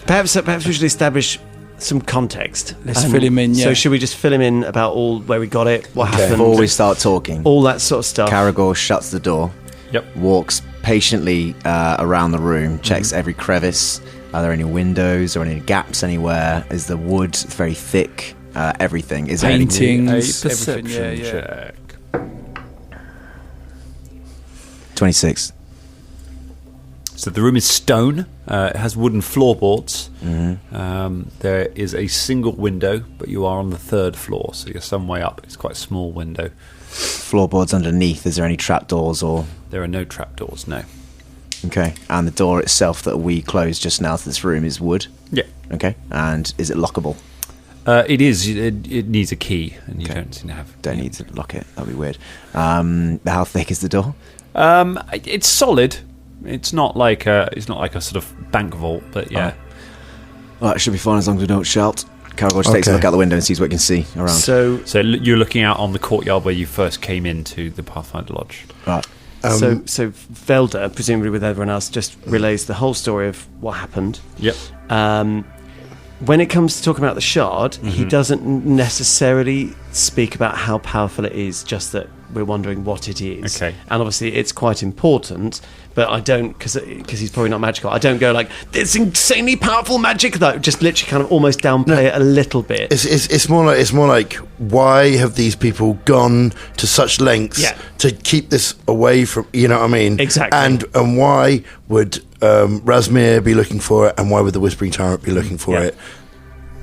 S2: perhaps we should establish some context.
S6: Let's fill him in, yeah.
S2: So should we just fill him in about all where we got it, what happened,
S5: Before we start talking,
S2: all that sort of stuff?
S5: Caragor shuts the door.
S8: Yep.
S5: Walks patiently around the room, checks every crevice. Are there any windows or any gaps anywhere? Is the wood very thick? Everything. Is there any
S6: Paintings,
S8: A
S6: everything.
S8: perception
S6: Yeah.
S8: check.
S5: 26.
S8: So the room is stone. It has wooden floorboards. There is a single window, but you are on the 3rd floor, so you're some way up. It's quite a small window.
S5: Floorboards underneath. Is there any trapdoors or?
S8: There are no trapdoors, no.
S5: Okay. And the door itself that we closed just now to this room is wood.
S8: Yeah.
S5: Okay. And is it lockable?
S8: It is. It needs a key, and you don't seem to have.
S5: Don't need to lock it. That'd be weird. How thick is the door?
S8: It's solid. It's not like a sort of bank vault, but yeah.
S5: Well, it should be fine as long as we don't shout. Caragor just takes a
S4: Okay.
S5: look out the window and sees what he can see around.
S2: So
S8: So you're looking out on the courtyard where you first came into the Pathfinder Lodge.
S5: Right.
S2: so Velda, presumably with everyone else, just relays the whole story of what happened.
S8: Yep.
S2: When it comes to talking about the shard, he doesn't necessarily speak about how powerful it is, just that we're wondering what it is.
S8: Okay.
S2: And obviously it's quite important, but I don't, because he's probably not magical, I don't go like, it's insanely powerful magic, though. Just literally kind of almost downplay it a little bit.
S4: It's more like why have these people gone to such lengths to keep this away from, you know what I mean?
S2: Exactly.
S4: And why would Razmir be looking for it, and why would the Whispering Tyrant be looking for it?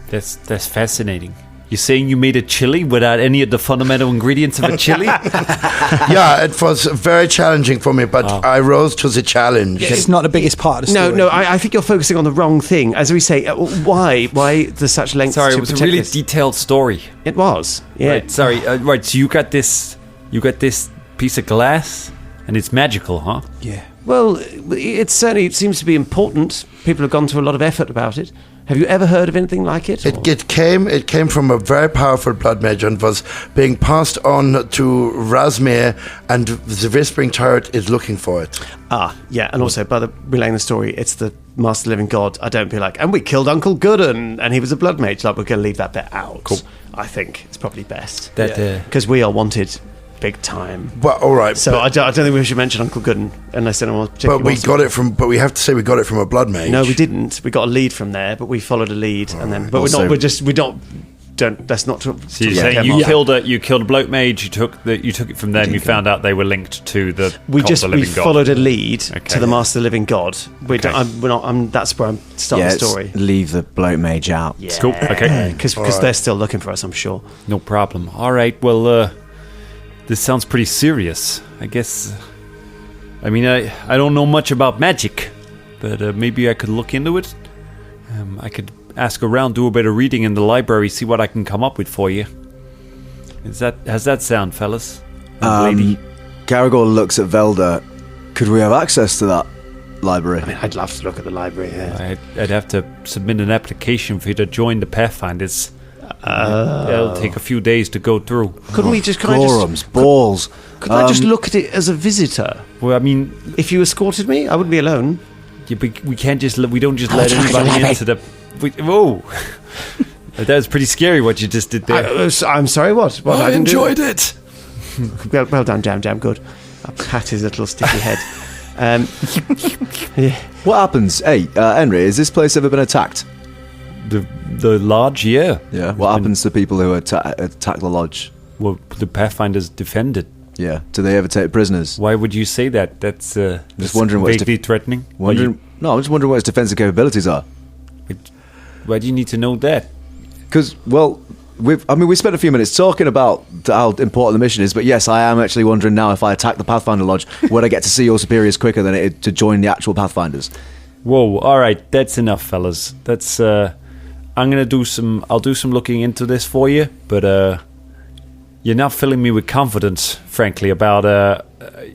S8: That's fascinating. You're saying you made a chili without any of the fundamental ingredients of a chili?
S4: Yeah, it was very challenging for me, but I rose to the challenge.
S6: It's not the biggest part of the story.
S2: No, I think you're focusing on the wrong thing. As we say, why there's such lengths
S8: Sorry,
S2: to
S8: it was a
S2: protect
S8: really
S2: this?
S8: detailed story.
S2: It was, yeah.
S8: Right, sorry. Right, so you got this piece of glass, and it's magical, huh?
S6: Yeah.
S2: Well, it certainly seems to be important. People have gone to a lot of effort about it. Have you ever heard of anything like it?
S4: It came from a very powerful blood mage and was being passed on to Razmir, and the Whispering Tyrant is looking for it.
S2: Yeah, and also by relaying the story, it's the Master Living God. I don't be like, and we killed Uncle Gooden, and he was a blood mage. Like, we're going to leave that bit out.
S8: Cool.
S2: I think it's probably best.
S8: That
S2: Because we are wanted big time.
S4: Well, all right.
S2: So I don't think we should mention Uncle Gooden unless anyone particularly
S4: But we
S2: wants to.
S4: got it from. But we have to say we got it from a blood mage.
S2: No, we didn't. We got a lead from there, but we followed a lead, and then. But
S5: Also-
S2: we don't. That's not.
S8: So you're saying you killed a bloke mage. You took it from them. You found out they were linked to the.
S2: We
S8: cult of the living God.
S2: followed a lead
S8: Okay.
S2: to the Master Living God.
S8: Okay.
S2: That's where I'm starting the story.
S5: Leave the bloke mage out.
S2: Yeah.
S8: Cool. Okay.
S2: Because they're still looking for us, I'm sure.
S8: No problem. All right. Well, this sounds pretty serious. I guess. I mean, I don't know much about magic, but maybe I could look into it. I could ask around, do a bit of reading in the library, see what I can come up with for you. How's that sound, fellas? And lady?
S5: Caragor looks at Velda. Could we have access to that library?
S2: I mean, I'd love to look at the library. Yeah.
S8: I'd have to submit an application for you to join the Pathfinders. It'll take a few days to go through.
S2: Couldn't we just...
S5: Gorums, balls.
S2: Could I just look at it as a visitor?
S8: Well, I mean,
S2: If you escorted me, I wouldn't be alone.
S8: we can't just we don't just let anybody into the. Whoa, that was pretty scary what you just did there.
S2: I'm sorry, what? I didn't
S3: enjoyed it.
S2: Well done, Jam, good. I pat his little sticky head. Yeah.
S5: What happens? Hey, Henry, has this place ever been attacked?
S8: The lodge, yeah.
S5: Yeah. What happens to people who attack the lodge?
S8: Well, the Pathfinders defended.
S5: Yeah. Do they ever take prisoners?
S8: Why would you say that? That's
S5: wondering what
S8: vaguely threatening.
S5: No, I'm just wondering what his defensive capabilities are.
S8: Why do you need to know that?
S5: Because, well, we spent a few minutes talking about how important the mission is, but yes, I am actually wondering now if I attack the Pathfinder Lodge, would I get to see your superiors quicker than it to join the actual Pathfinders?
S8: Whoa! All right, that's enough, fellas. That's I'll do some looking into this for you, but you're not filling me with confidence, frankly, about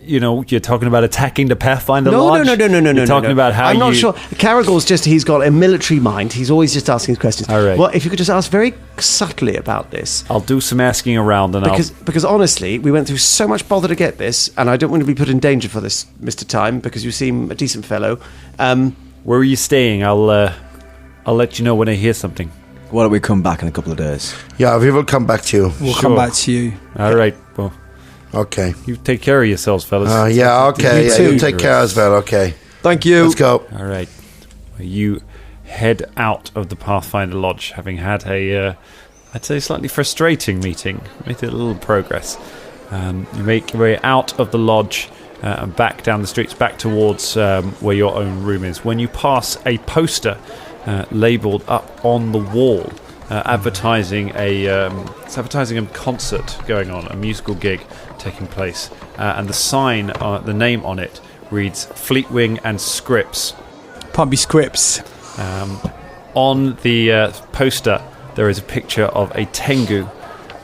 S8: you're talking about attacking the Pathfinder Lodge.
S2: No.
S8: You're talking about how
S2: I'm not sure. Caragor's he's got a military mind. He's always just asking questions.
S8: All right.
S2: Well, if you could just ask very subtly about this.
S8: I'll do some asking around, and
S2: because honestly, we went through so much bother to get this, and I don't want to be put in danger for this, Mr. Time, because you seem a decent fellow.
S8: Where are you staying? I'll let you know when I hear something.
S5: Why don't we come back in a couple of days?
S4: Yeah, we will come back to you.
S6: We'll come back to you.
S8: All right. Well,
S4: okay.
S8: You take care of yourselves, fellas.
S4: Yeah, okay.
S6: You
S4: yeah,
S6: too.
S4: you take care as well, okay.
S5: Thank you.
S4: Let's go.
S8: All right. You head out of the Pathfinder Lodge, having had I'd say, slightly frustrating meeting. Made a little progress. You make your way out of the lodge and back down the streets, back towards where your own room is. When you pass a poster labelled up on the wall, advertising a concert going on, a musical gig taking place, and the sign, the name on it reads Fleetwing and Scripps.
S6: Pumpy Scripps.
S8: On the poster, there is a picture of a Tengu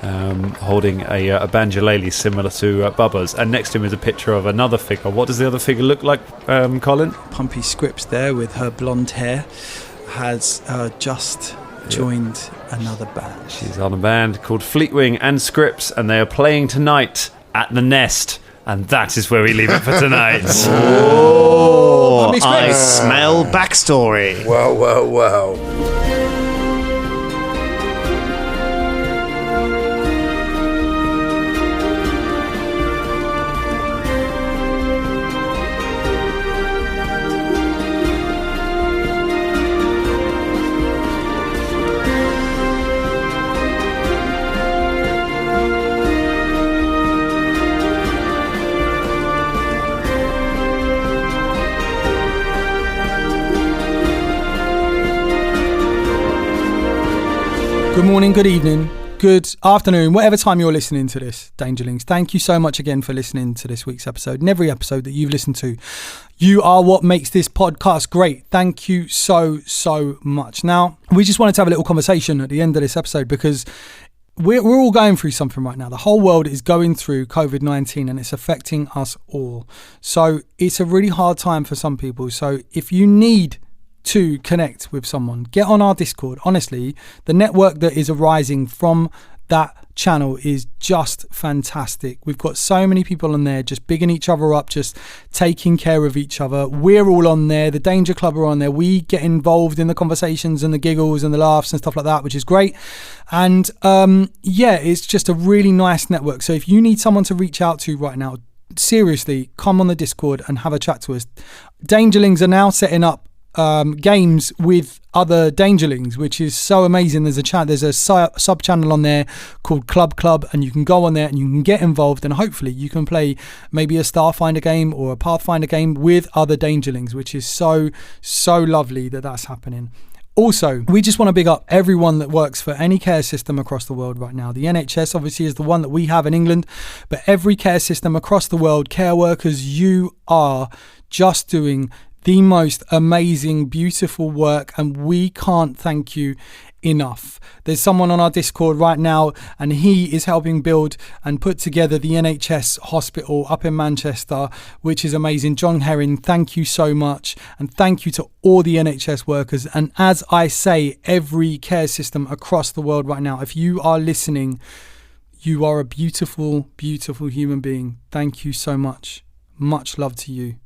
S8: holding a banjolele similar to Bubba's, and next to him is a picture of another figure. What does the other figure look like, Colin?
S6: Pumpy Scripps there with her blonde hair has just joined another band.
S8: She's on a band called Fleetwing and Scripps, and they are playing tonight at the Nest, and that is where we leave it for tonight.
S2: Oh, I smell backstory.
S4: Wow.
S6: Good morning, good evening, good afternoon, whatever time you're listening to this, Dangerlings. Thank you so much again for listening to this week's episode and every episode that you've listened to. You are what makes this podcast great. Thank you so much. Now, we just wanted to have a little conversation at the end of this episode because we're all going through something right now. The whole world is going through COVID-19 and it's affecting us all. So it's a really hard time for some people. So if you need to connect with someone, get on our Discord. Honestly, the network that is arising from that channel is just fantastic. We've got so many people on there just bigging each other up, just taking care of each other. We're all on there. The Danger Club are on there. We get involved in the conversations and the giggles and the laughs and stuff like that, which is great. And it's just a really nice network. So if you need someone to reach out to right now, seriously, come on the Discord and have a chat to us. Dangerlings are now setting up games with other Dangerlings, which is so amazing. There's a sub channel on there called Club, and you can go on there and you can get involved, and hopefully you can play maybe a Starfinder game or a Pathfinder game with other Dangerlings, which is so lovely that that's happening. Also, we just want to big up everyone that works for any care system across the world right now. The NHS obviously is the one that we have in England, but every care system across the world, care workers, you are just doing the most amazing, beautiful work, and we can't thank you enough. There's someone on our Discord right now, and he is helping build and put together the NHS hospital up in Manchester, which is amazing. John Herring, thank you so much, and thank you to all the NHS workers. And as I say, every care system across the world right now, if you are listening, you are a beautiful, beautiful human being. Thank you so much. Much love to you.